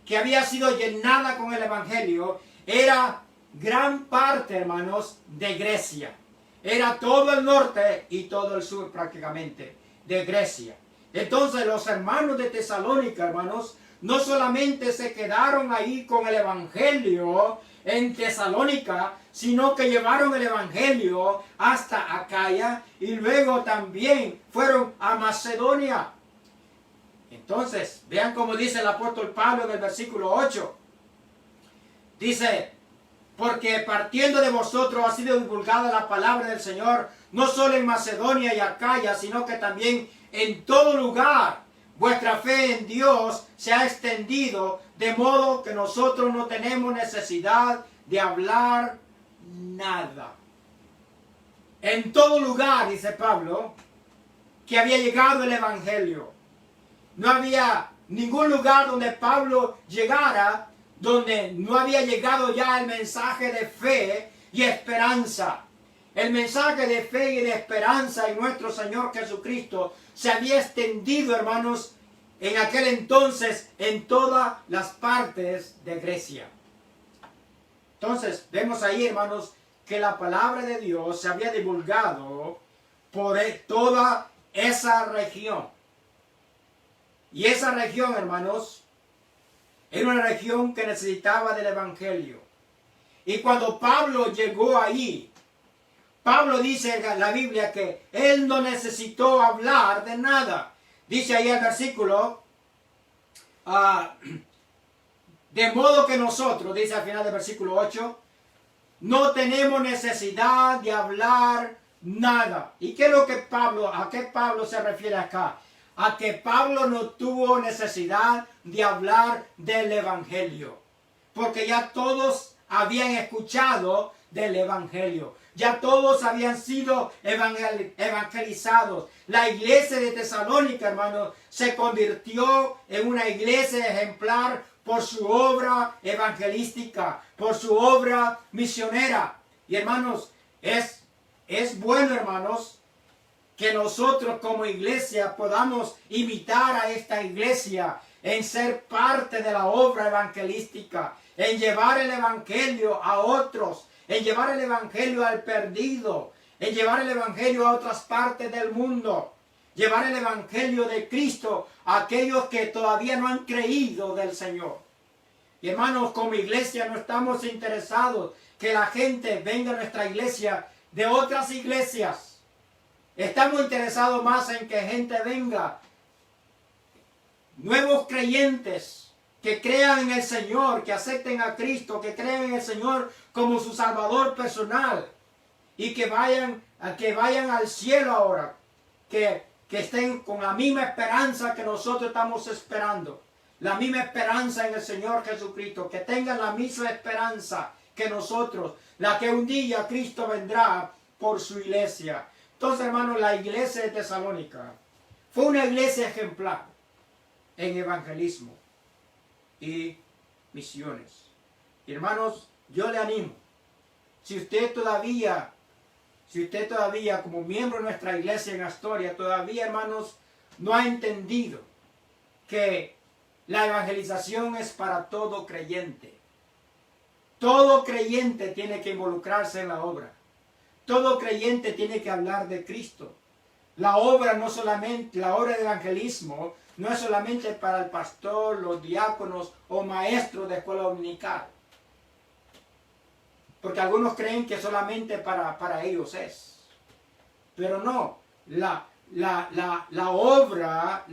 que había sido llenada con el Evangelio era gran parte, hermanos, de Grecia. Era todo el norte y todo el sur prácticamente de Grecia. Entonces los hermanos de Tesalónica, hermanos, no solamente se quedaron ahí con el Evangelio en Tesalónica, sino que llevaron el Evangelio hasta Acaya y luego también fueron a Macedonia. Entonces, vean cómo dice el apóstol Pablo en el versículo 8. Dice, porque partiendo de vosotros ha sido divulgada la palabra del Señor, no solo en Macedonia y Acaya, sino que también en todo lugar. Vuestra fe en Dios se ha extendido, de modo que nosotros no tenemos necesidad de hablar nada. En todo lugar, dice Pablo, que había llegado el Evangelio. No había ningún lugar donde Pablo llegara donde no había llegado ya el mensaje de fe y esperanza. El mensaje de fe y de esperanza en nuestro Señor Jesucristo se había extendido, hermanos, en aquel entonces en todas las partes de Grecia. Entonces, vemos ahí, hermanos, que la palabra de Dios se había divulgado por toda esa región. Y esa región, hermanos, era una región que necesitaba del Evangelio. Y cuando Pablo llegó ahí, Pablo dice en la Biblia que él no necesitó hablar de nada. Dice ahí el versículo, de modo que nosotros, dice al final del versículo 8, no tenemos necesidad de hablar nada. ¿Y qué es lo que a qué Pablo se refiere acá? A que Pablo no tuvo necesidad de hablar del Evangelio, porque ya todos habían escuchado del Evangelio, ya todos habían sido evangelizados. La iglesia de Tesalónica, hermanos, se convirtió en una iglesia ejemplar por su obra evangelística, por su obra misionera. Y hermanos, es bueno, hermanos, que nosotros como iglesia podamos imitar a esta iglesia en ser parte de la obra evangelística, en llevar el evangelio a otros, en llevar el evangelio al perdido, en llevar el evangelio a otras partes del mundo, llevar el evangelio de Cristo a aquellos que todavía no han creído del Señor. Y hermanos, como iglesia no estamos interesados que la gente venga a nuestra iglesia de otras iglesias. Estamos interesados más en que gente venga, nuevos creyentes, que crean en el Señor, que acepten a Cristo, que crean en el Señor como su Salvador personal y que vayan al cielo ahora, que estén con la misma esperanza que nosotros estamos esperando, la misma esperanza en el Señor Jesucristo, que tengan la misma esperanza que nosotros, la que un día Cristo vendrá por su iglesia. Entonces, hermanos, la iglesia de Tesalónica fue una iglesia ejemplar en evangelismo y misiones. Y hermanos, yo le animo, si usted todavía como miembro de nuestra iglesia en Astoria, todavía, hermanos, no ha entendido que la evangelización es para todo creyente. Todo creyente tiene que involucrarse en la obra. Todo creyente tiene que hablar de Cristo. La obra de evangelismo no es solamente para el pastor, los diáconos o maestros de escuela dominical. Porque algunos creen que solamente para ellos es. Pero no, la obra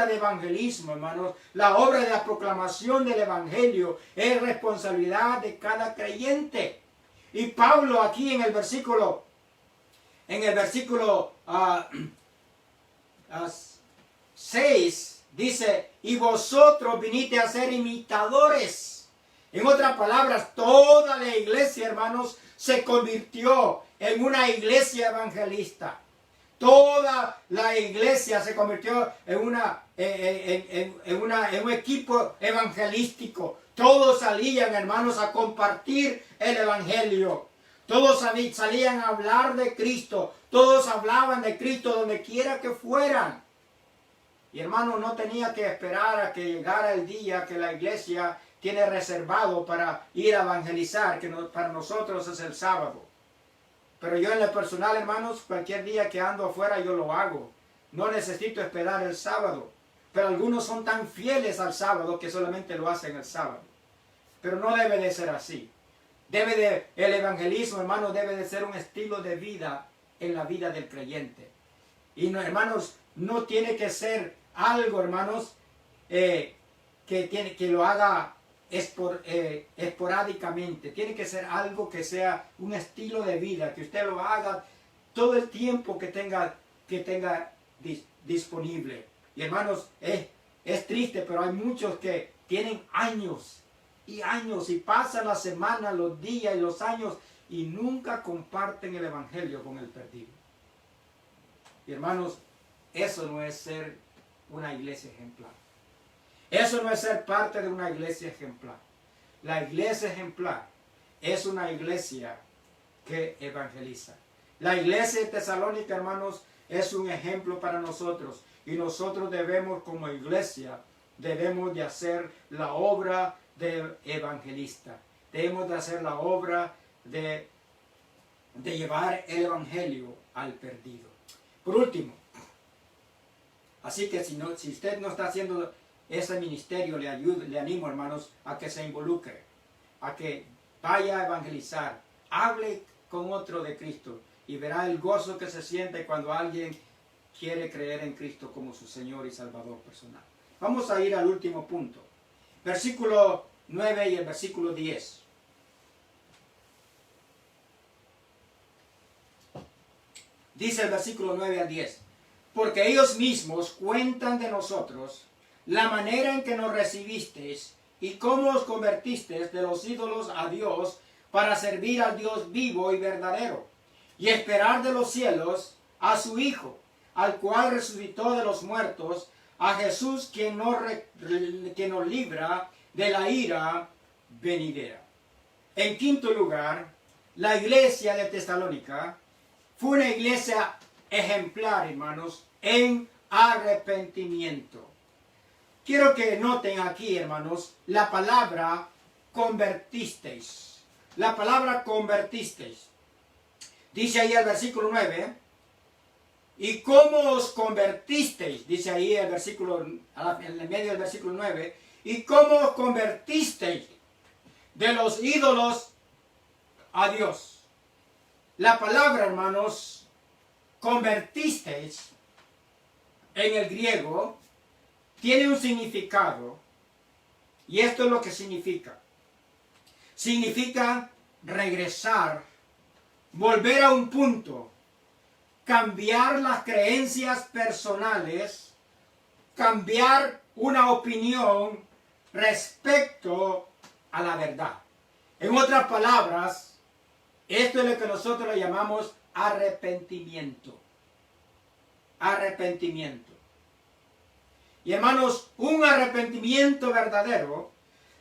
de evangelismo, hermanos, la obra de la proclamación del evangelio es responsabilidad de cada creyente. Y Pablo aquí en el versículo 6 dice, y vosotros viniste a ser imitadores. En otras palabras, toda la iglesia, hermanos, se convirtió en una iglesia evangelista. Toda la iglesia se convirtió en un equipo evangelístico. Todos salían, hermanos, a compartir el evangelio. Todos salían a hablar de Cristo. Todos hablaban de Cristo donde quiera que fueran. Y hermano, no tenía que esperar a que llegara el día que la iglesia tiene reservado para ir a evangelizar, que para nosotros es el sábado. Pero yo en lo personal, hermanos, cualquier día que ando afuera yo lo hago. No necesito esperar el sábado. Pero algunos son tan fieles al sábado que solamente lo hacen el sábado. Pero no debe de ser así. El evangelismo, hermanos, debe de ser un estilo de vida en la vida del creyente. Y no, hermanos, no tiene que ser algo, hermanos, que lo haga esporádicamente. Tiene que ser algo que sea un estilo de vida, que usted lo haga todo el tiempo que tenga disponible. Y hermanos, es triste, pero hay muchos que tienen años y años y pasan las semanas, los días y los años y nunca comparten el evangelio con el perdido. Y hermanos, eso no es ser una iglesia ejemplar. Eso no es ser parte de una iglesia ejemplar. La iglesia ejemplar es una iglesia que evangeliza. La iglesia de Tesalónica, hermanos, es un ejemplo para nosotros. Y nosotros debemos, como iglesia, debemos de hacer la obra de evangelista. Debemos de hacer la obra de llevar el evangelio al perdido. Por último, así que si usted no está haciendo ese ministerio, le animo, hermanos, a que se involucre, a que vaya a evangelizar, hable con otro de Cristo y verá el gozo que se siente cuando alguien quiere creer en Cristo como su Señor y Salvador personal. Vamos a ir al último punto. Versículo 9 y el versículo 10. Dice el versículo 9 al 10. Porque ellos mismos cuentan de nosotros la manera en que nos recibisteis y cómo os convertisteis de los ídolos a Dios para servir al Dios vivo y verdadero y esperar de los cielos a su Hijo, al cual resucitó de los muertos, a Jesús quien nos libra de la ira venidera. En quinto lugar, la iglesia de Tesalónica fue una iglesia ejemplar, hermanos, en arrepentimiento. Quiero que noten aquí, hermanos, la palabra convertisteis. La palabra convertisteis. Dice ahí el versículo 9. ¿Y cómo os convertisteis? Dice ahí el versículo, en el medio del versículo 9. ¿Y cómo os convertisteis de los ídolos a Dios? La palabra, hermanos, convertisteis en el griego tiene un significado, y esto es lo que significa. Significa regresar, volver a un punto, cambiar las creencias personales, cambiar una opinión respecto a la verdad. En otras palabras, esto es lo que nosotros le llamamos arrepentimiento. Arrepentimiento. Y hermanos, un arrepentimiento verdadero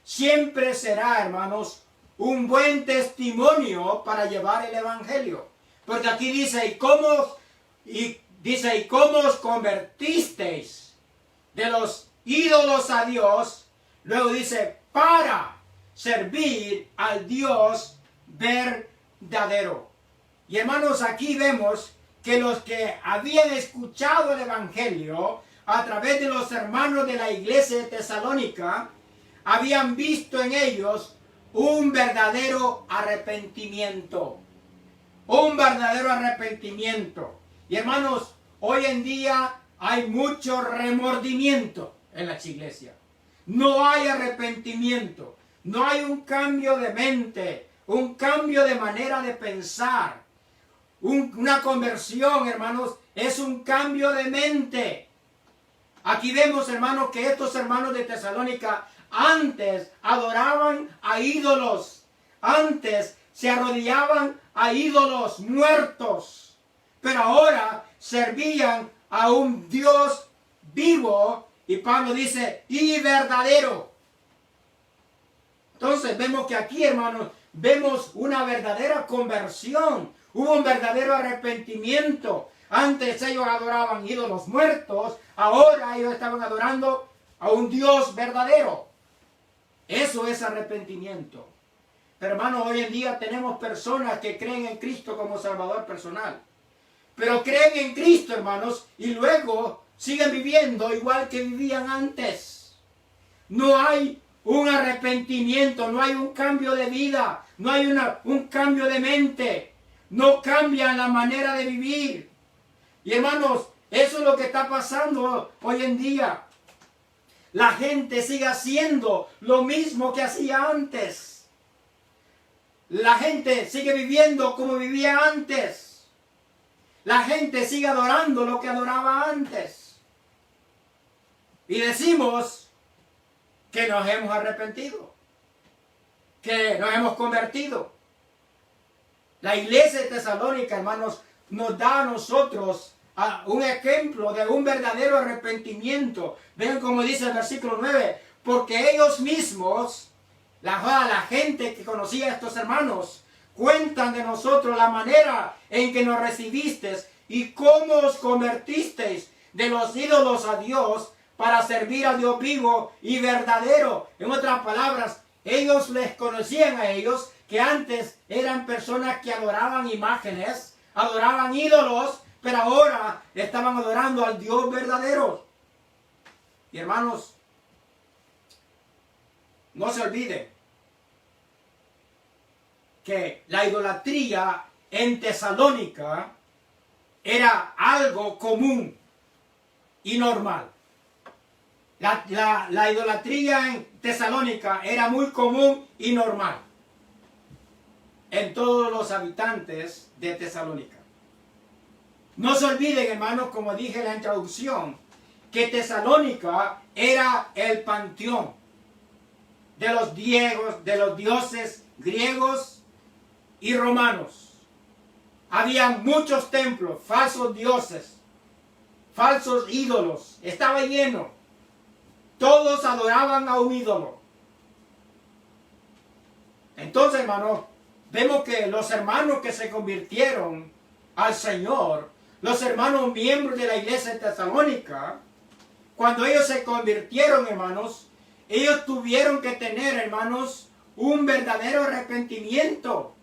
siempre será, hermanos, un buen testimonio para llevar el evangelio. Porque aquí dice, ¿y cómo os convertisteis de los ídolos a Dios? Luego dice, para servir al Dios verdadero. Y hermanos, aquí vemos que los que habían escuchado el evangelio a través de los hermanos de la iglesia de Tesalónica, habían visto en ellos un verdadero arrepentimiento. Un verdadero arrepentimiento. Y hermanos, hoy en día hay mucho remordimiento en las iglesias. No hay arrepentimiento, no hay un cambio de mente, un cambio de manera de pensar. Una conversión, hermanos, es un cambio de mente. Aquí vemos, hermanos, que estos hermanos de Tesalónica antes adoraban a ídolos. Antes se arrodillaban a ídolos muertos. Pero ahora servían a un Dios vivo. Y Pablo dice, y verdadero. Entonces vemos que aquí, hermanos, vemos una verdadera conversión. Hubo un verdadero arrepentimiento. Antes ellos adoraban ídolos muertos. Ahora ellos estaban adorando a un Dios verdadero. Eso es arrepentimiento. Pero hermanos, hoy en día tenemos personas que creen en Cristo como Salvador personal. Pero creen en Cristo, hermanos, y luego siguen viviendo igual que vivían antes. No hay un arrepentimiento, no hay un cambio de vida, no hay un cambio de mente. No cambian la manera de vivir. Y hermanos, eso es lo que está pasando hoy en día. La gente sigue haciendo lo mismo que hacía antes. La gente sigue viviendo como vivía antes. La gente sigue adorando lo que adoraba antes. Y decimos que nos hemos arrepentido, que nos hemos convertido. La iglesia de Tesalónica, hermanos, nos da a nosotros un ejemplo de un verdadero arrepentimiento. Vean como dice el versículo 9, porque ellos mismos, la gente que conocía a estos hermanos, cuentan de nosotros la manera en que nos recibisteis y cómo os convertisteis de los ídolos a Dios para servir a Dios vivo y verdadero. En otras palabras, ellos les conocían a ellos que antes eran personas que adoraban imágenes, adoraban ídolos, pero ahora estaban adorando al Dios verdadero. Y hermanos, no se olviden que la idolatría en Tesalónica era algo común y normal. La idolatría en Tesalónica era muy común y normal en todos los habitantes de Tesalónica. No se olviden, hermanos, como dije en la introducción, que Tesalónica era el panteón de los dioses griegos y romanos. Había muchos templos, falsos dioses, falsos ídolos. Estaba lleno. Todos adoraban a un ídolo. Entonces, hermanos, vemos que los hermanos que se convirtieron al Señor, los hermanos miembros de la iglesia de Tesalónica, cuando ellos se convirtieron, hermanos, ellos tuvieron que tener, hermanos, un verdadero arrepentimiento,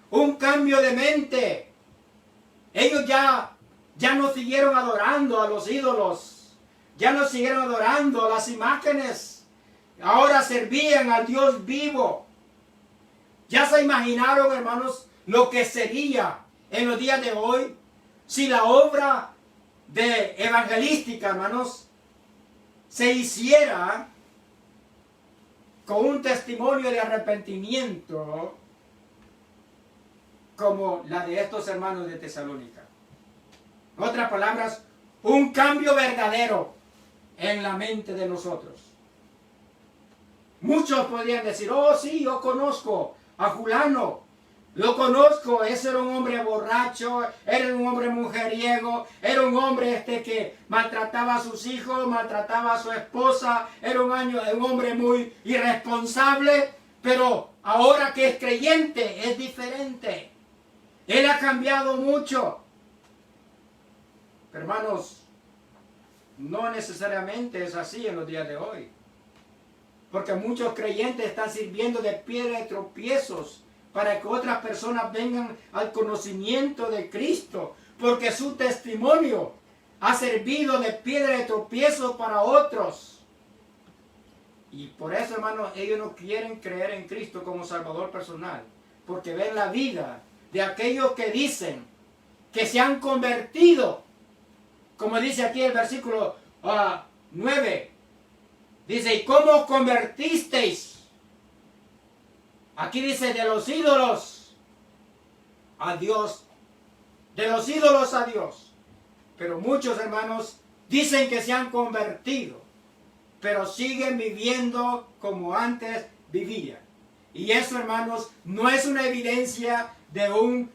un cambio de mente. Ellos ya no siguieron adorando a los ídolos, ya no siguieron adorando a las imágenes. Ahora servían al Dios vivo. Ya se imaginaron, hermanos, lo que sería en los días de hoy si la obra de evangelística, hermanos, se hiciera con un testimonio de arrepentimiento como la de estos hermanos de Tesalónica. En otras palabras, un cambio verdadero en la mente de nosotros. Muchos podrían decir, oh sí, yo conozco a fulano, lo conozco, ese era un hombre borracho, era un hombre mujeriego, era un hombre que maltrataba a sus hijos, maltrataba a su esposa, era un hombre muy irresponsable, pero ahora que es creyente es diferente. Él ha cambiado mucho. Pero hermanos, no necesariamente es así en los días de hoy. Porque muchos creyentes están sirviendo de piedra de tropiezos para que otras personas vengan al conocimiento de Cristo. Porque su testimonio ha servido de piedra de tropiezo para otros. Y por eso, hermanos, ellos no quieren creer en Cristo como Salvador personal. Porque ven la vida de aquellos que dicen que se han convertido Como dice aquí el versículo 9. Dice, ¿y cómo os convertisteis? Aquí dice, de los ídolos a Dios. De los ídolos a Dios. Pero muchos hermanos dicen que se han convertido, pero siguen viviendo como antes vivían. Y eso, hermanos, no es una evidencia de un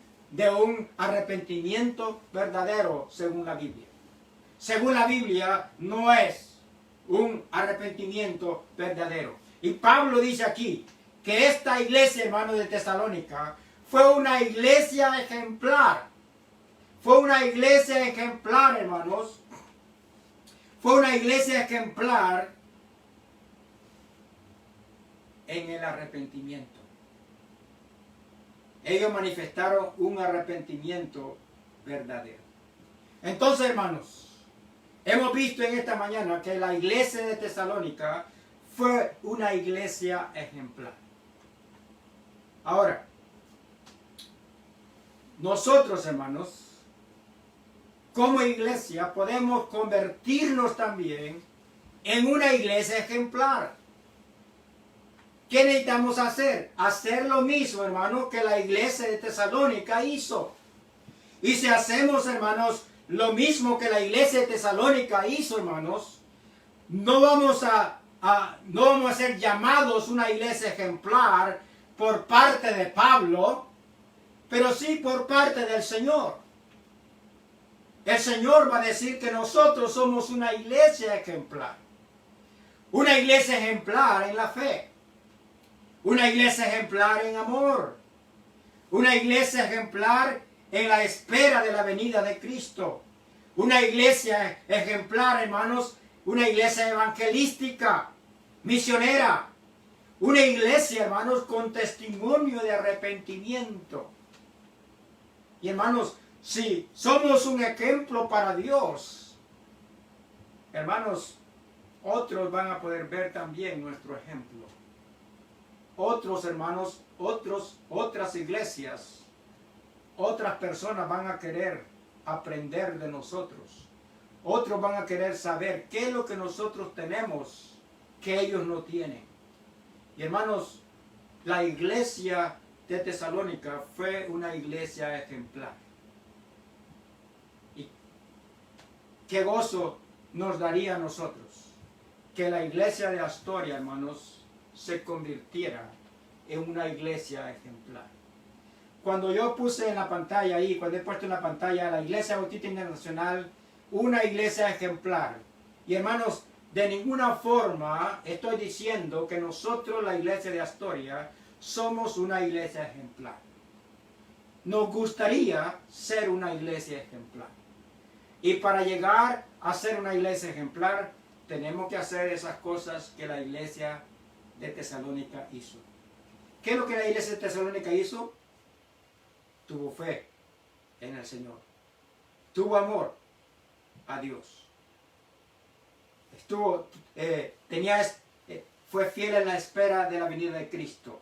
arrepentimiento verdadero según la Biblia. Según la Biblia, no es un arrepentimiento verdadero. Y Pablo dice aquí que esta iglesia, hermanos, de Tesalónica, fue una iglesia ejemplar. Fue una iglesia ejemplar, hermanos. Fue una iglesia ejemplar en el arrepentimiento. Ellos manifestaron un arrepentimiento verdadero. Entonces, hermanos, hemos visto en esta mañana que la iglesia de Tesalónica fue una iglesia ejemplar. Ahora, nosotros, hermanos, como iglesia podemos convertirnos también en una iglesia ejemplar. ¿Qué necesitamos hacer? Hacer lo mismo, hermanos, que la iglesia de Tesalónica hizo. Y si hacemos, hermanos, lo mismo que la iglesia de Tesalónica hizo, hermanos, no vamos a ser llamados una iglesia ejemplar por parte de Pablo, pero sí por parte del Señor. El Señor va a decir que nosotros somos una iglesia ejemplar. Una iglesia ejemplar en la fe. Una iglesia ejemplar en amor. Una iglesia ejemplar en la espera de la venida de Cristo. Una iglesia ejemplar, hermanos, una iglesia evangelística, misionera. Una iglesia, hermanos, con testimonio de arrepentimiento. Y hermanos, si somos un ejemplo para Dios, hermanos, otros van a poder ver también nuestro ejemplo. Otros hermanos, otras iglesias, otras personas van a querer aprender de nosotros. Otros van a querer saber qué es lo que nosotros tenemos que ellos no tienen. Y hermanos, la iglesia de Tesalónica fue una iglesia ejemplar. Y qué gozo nos daría a nosotros que la iglesia de Astoria, hermanos, se convirtiera en una iglesia ejemplar. Cuando yo puse en la pantalla ahí, cuando he puesto en la pantalla la Iglesia Bautista Internacional, una iglesia ejemplar. Y hermanos, de ninguna forma estoy diciendo que nosotros, la iglesia de Astoria, somos una iglesia ejemplar. Nos gustaría ser una iglesia ejemplar. Y para llegar a ser una iglesia ejemplar, tenemos que hacer esas cosas que la iglesia de Tesalónica hizo. ¿Qué es lo que la iglesia de Tesalónica hizo? Tuvo fe en el Señor. Tuvo amor a Dios. Fue fiel en la espera de la venida de Cristo.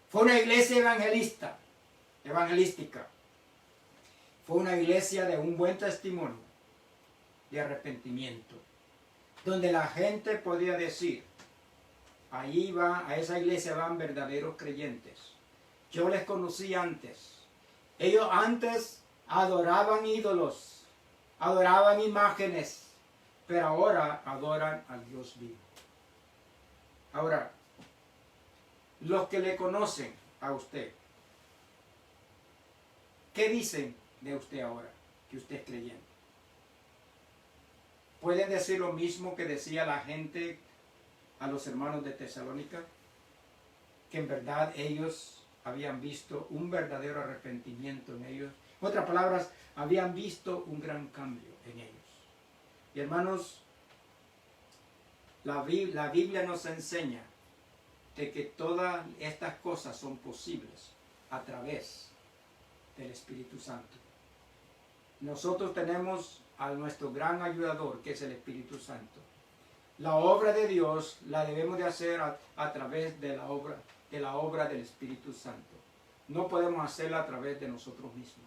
Fue una iglesia evangelística. Fue una iglesia de un buen testimonio, de arrepentimiento, donde la gente podía decir, a esa iglesia van verdaderos creyentes. Yo les conocí antes. Ellos antes adoraban ídolos, adoraban imágenes, pero ahora adoran al Dios vivo. Ahora, los que le conocen a usted, ¿qué dicen de usted ahora que usted es creyente? ¿Pueden decir lo mismo que decía la gente a los hermanos de Tesalónica? Que en verdad ellos habían visto un verdadero arrepentimiento en ellos. En otras palabras, habían visto un gran cambio en ellos. Y hermanos, la Biblia nos enseña de que todas estas cosas son posibles a través del Espíritu Santo. Nosotros tenemos a nuestro gran ayudador, que es el Espíritu Santo. La obra de Dios la debemos de hacer a través de la obra del Espíritu Santo. No podemos hacerla a través de nosotros mismos.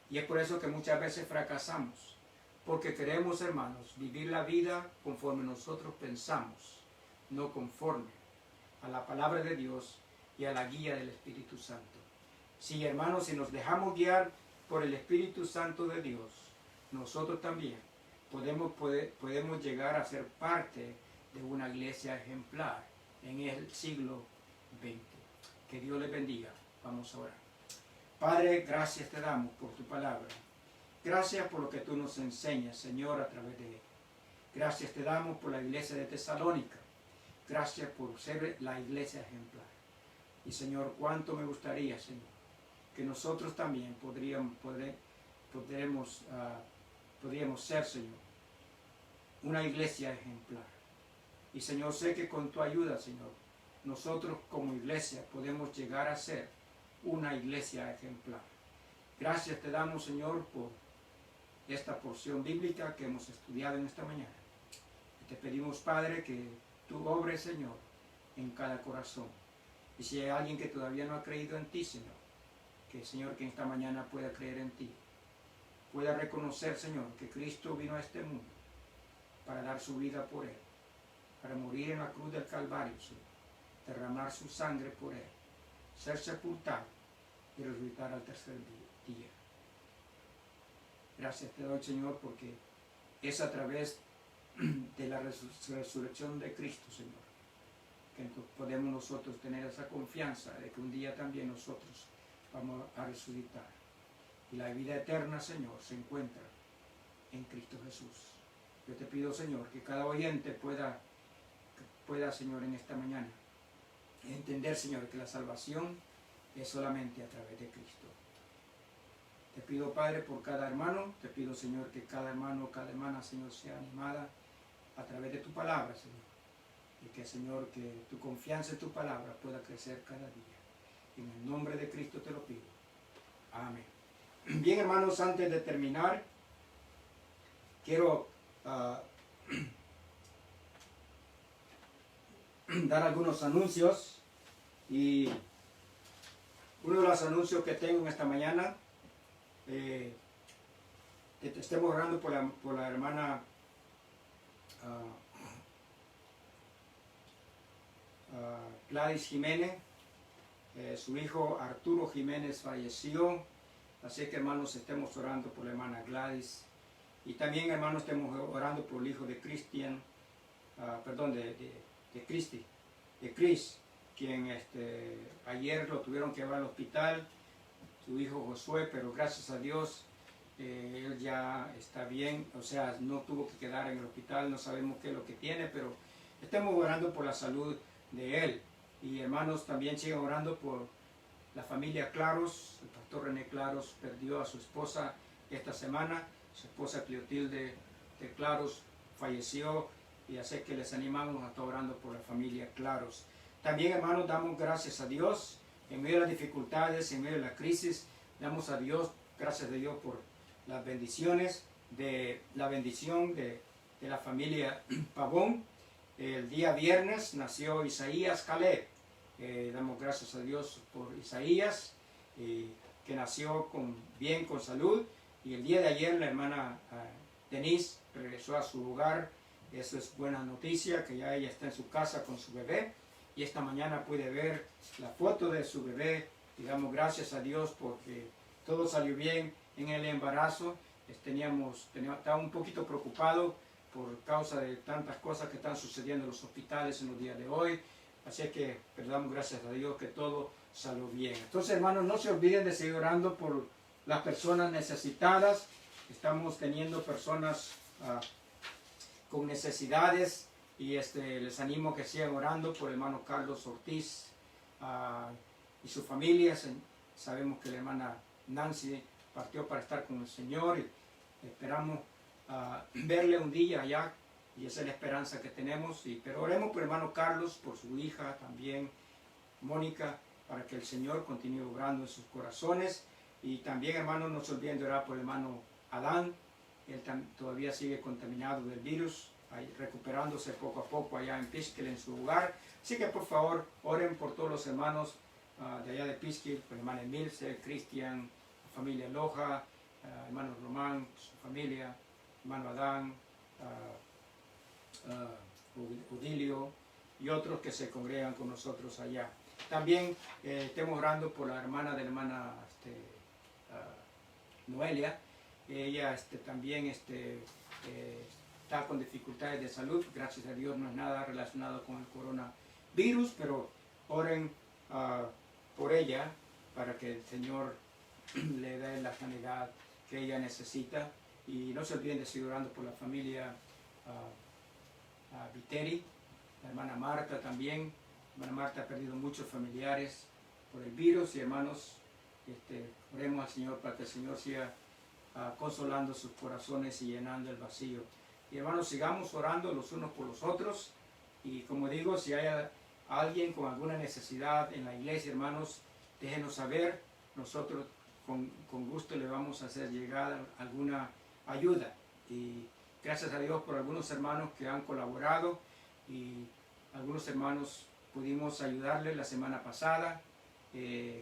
Y es por eso que muchas veces fracasamos. porque queremos, hermanos, vivir la vida conforme nosotros pensamos, no conforme a la palabra de Dios y a la guía del Espíritu Santo. Sí, hermanos, si nos dejamos guiar por el Espíritu Santo de Dios, nosotros también podemos llegar a ser parte de una iglesia ejemplar en el siglo XX. Que Dios les bendiga. Vamos a orar. Padre, gracias te damos por tu palabra. Gracias por lo que tú nos enseñas, Señor, a través de él. Gracias te damos por la iglesia de Tesalónica. Gracias por ser la iglesia ejemplar. Y Señor, cuánto me gustaría, Señor, que nosotros también podríamos ser, Señor, una iglesia ejemplar. Y Señor, sé que con tu ayuda, Señor, nosotros como iglesia podemos llegar a ser una iglesia ejemplar. Gracias te damos, Señor, por esta porción bíblica que hemos estudiado en esta mañana. Y te pedimos, Padre, que tú obres, Señor, en cada corazón. Y si hay alguien que todavía no ha creído en ti, Señor, que Señor, que esta mañana pueda creer en ti, pueda reconocer, Señor, que Cristo vino a este mundo para dar su vida por él, para morir en la cruz del Calvario, Señor, derramar su sangre por él, ser sepultado y resucitar al tercer día. Gracias te doy, Señor, porque es a través de la resurrección de Cristo, Señor, que podemos nosotros tener esa confianza de que un día también nosotros vamos a resucitar. Y la vida eterna, Señor, se encuentra en Cristo Jesús. Yo te pido, Señor, que cada oyente pueda, Señor, en esta mañana entender, Señor, que la salvación es solamente a través de Cristo. Te pido, Padre, por cada hermano. Te pido, Señor, que cada hermano o cada hermana, Señor, sea animada a través de tu palabra, Señor. Y que, Señor, que tu confianza en tu palabra pueda crecer cada día. En el nombre de Cristo te lo pido. Amén. Bien, hermanos, antes de terminar, quiero dar algunos anuncios. Y uno de los anuncios que tengo en esta mañana, estemos orando por la hermana Gladys Jiménez. Su hijo Arturo Jiménez falleció, así que, hermanos, estemos orando por la hermana Gladys. Y también, hermanos, estemos orando por el hijo de Cristian, de Chris, quien ayer lo tuvieron que llevar al hospital, su hijo Josué, pero gracias a Dios él ya está bien, o sea, no tuvo que quedar en el hospital, no sabemos qué es lo que tiene, pero estemos orando por la salud de él. Y hermanos, también sigan orando por la familia Claros. El pastor René Claros perdió a su esposa esta semana, su esposa Cleotilde de Claros falleció, y así que les animamos a estar orando por la familia Claros. También, hermanos, damos gracias a Dios en medio de las dificultades, en medio de la crisis. Damos a Dios, gracias a Dios por las bendiciones, la bendición de la familia Pavón. El día viernes nació Isaías Caleb. Damos gracias a Dios por Isaías, que nació bien, con salud. Y el día de ayer la hermana Denise regresó a su hogar. Eso es buena noticia, que ya ella está en su casa con su bebé. Y esta mañana pude ver la foto de su bebé. Y damos gracias a Dios porque todo salió bien en el embarazo. Estaba un poquito preocupado por causa de tantas cosas que están sucediendo en los hospitales en los días de hoy. Así que damos gracias a Dios que todo salió bien. Entonces, hermanos, no se olviden de seguir orando por las personas necesitadas. Estamos teniendo personas con necesidades, y les animo a que sigan orando por el hermano Carlos Ortiz y su familia. Sabemos que la hermana Nancy partió para estar con el Señor y esperamos verle un día allá, y esa es la esperanza que tenemos. Pero oremos por el hermano Carlos, por su hija también, Mónica, para que el Señor continúe obrando en sus corazones. Y también, hermanos, no se olviden de orar por el hermano Adán. Él todavía sigue contaminado del virus, recuperándose poco a poco allá en Pisquil, en su hogar. Así que, por favor, oren por todos los hermanos de allá de Pisquil, por el hermano Emilce, Cristian, la familia Loja, hermano Román, su familia, hermano Adán, Odilio y otros que se congregan con nosotros allá. También estemos orando por la hermana de la hermana Noelia. Ella también está con dificultades de salud. Gracias a Dios no es nada relacionado con el coronavirus, pero oren por ella para que el Señor le dé la sanidad que ella necesita. Y no se olviden de seguir orando por la familia Viteri, la hermana Marta también. La hermana Marta ha perdido muchos familiares por el virus, y hermanos, oremos al Señor para que el Señor siga consolando sus corazones y llenando el vacío. Y hermanos, sigamos orando los unos por los otros, y como digo, si hay alguien con alguna necesidad en la iglesia, hermanos, déjenos saber. Nosotros con gusto le vamos a hacer llegar alguna ayuda. Y gracias a Dios por algunos hermanos que han colaborado, y algunos hermanos pudimos ayudarles la semana pasada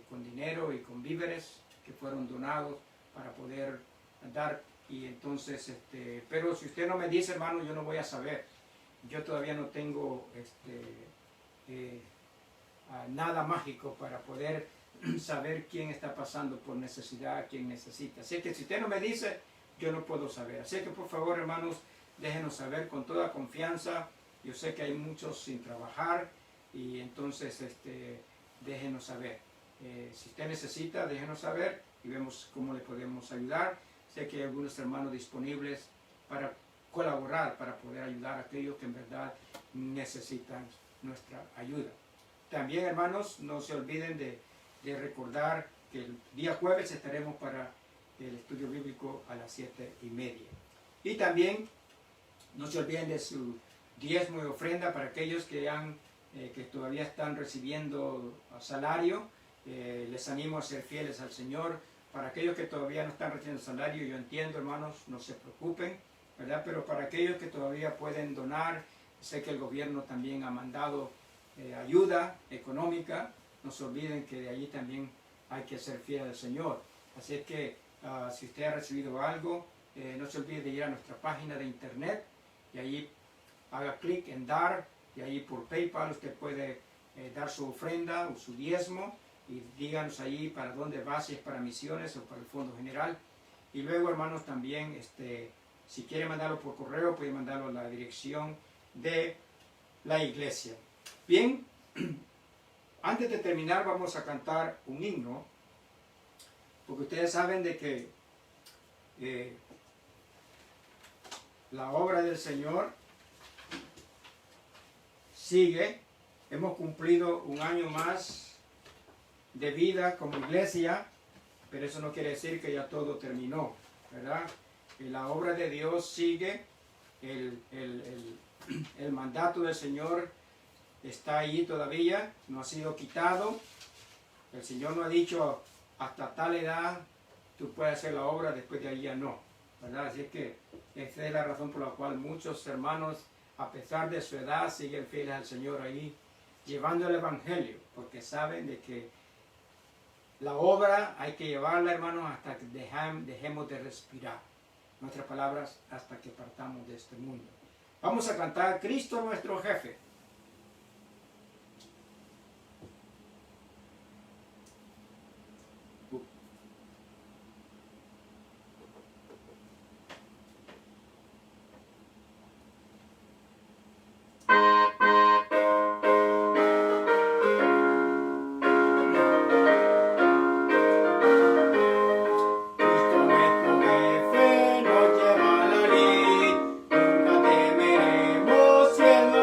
con dinero y con víveres que fueron donados para poder dar. Y entonces, pero si usted no me dice, hermano, yo no voy a saber. Yo todavía no tengo nada mágico para poder saber quién está pasando por necesidad, quién necesita. Así que si usted no me dice, yo no puedo saber. Así que por favor, hermanos, déjenos saber con toda confianza. Yo sé que hay muchos sin trabajar, y entonces déjenos saber. Si usted necesita, déjenos saber y vemos cómo le podemos ayudar. Sé que hay algunos hermanos disponibles para colaborar, para poder ayudar a aquellos que en verdad necesitan nuestra ayuda. También, hermanos, no se olviden de recordar que el día jueves estaremos para el estudio bíblico a las 7:30. Y también no se olviden de su diezmo y ofrenda para aquellos que todavía están recibiendo salario. Les animo a ser fieles al Señor. Para aquellos que todavía no están recibiendo salario, yo entiendo, hermanos, no se preocupen, ¿verdad? Pero para aquellos que todavía pueden donar, sé que el gobierno también ha mandado ayuda económica. No se olviden que de allí también hay que ser fiel al Señor. Así es que si usted ha recibido algo, no se olvide de ir a nuestra página de internet, y allí haga clic en dar, y allí por PayPal usted puede dar su ofrenda o su diezmo, y díganos allí para dónde va, si es para misiones o para el fondo general. Y luego, hermanos, también si quiere mandarlo por correo, puede mandarlo a la dirección de la iglesia. Bien, antes de terminar vamos a cantar un himno, porque ustedes saben de que la obra del Señor sigue. Hemos cumplido un año más de vida como iglesia, pero eso no quiere decir que ya todo terminó, ¿verdad? Y la obra de Dios sigue, el mandato del Señor está ahí todavía, no ha sido quitado. El Señor no ha dicho hasta tal edad tú puedes hacer la obra, después de ahí ya no, ¿verdad? Así que esa es la razón por la cual muchos hermanos, a pesar de su edad, siguen fieles al Señor ahí, llevando el Evangelio, porque saben de que la obra hay que llevarla, hermanos, hasta que dejemos de respirar. Nuestras palabras, hasta que partamos de este mundo. Vamos a cantar Cristo nuestro jefe.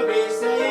Dice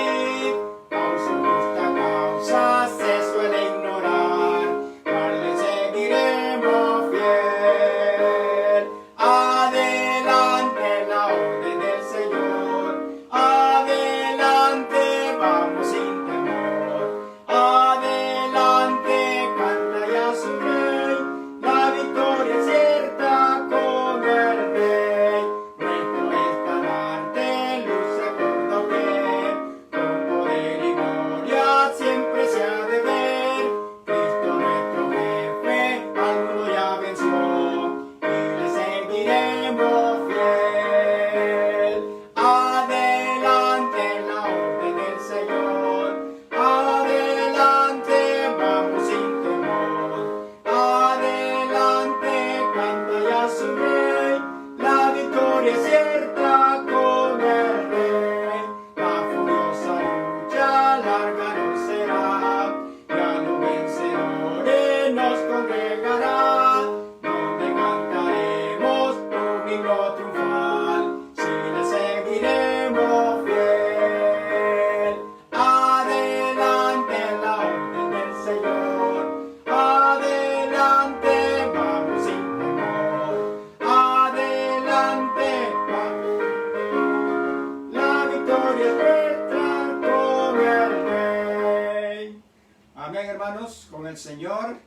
hermanos, con el Señor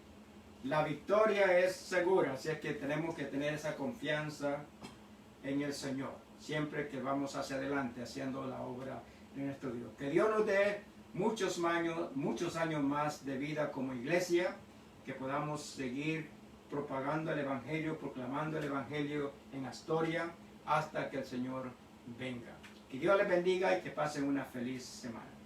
la victoria es segura, así es que tenemos que tener esa confianza en el Señor, siempre que vamos hacia adelante haciendo la obra de nuestro Dios. Que Dios nos dé muchos años más de vida como iglesia, que podamos seguir propagando el Evangelio, proclamando el Evangelio en Astoria, hasta que el Señor venga. Que Dios les bendiga y que pasen una feliz semana.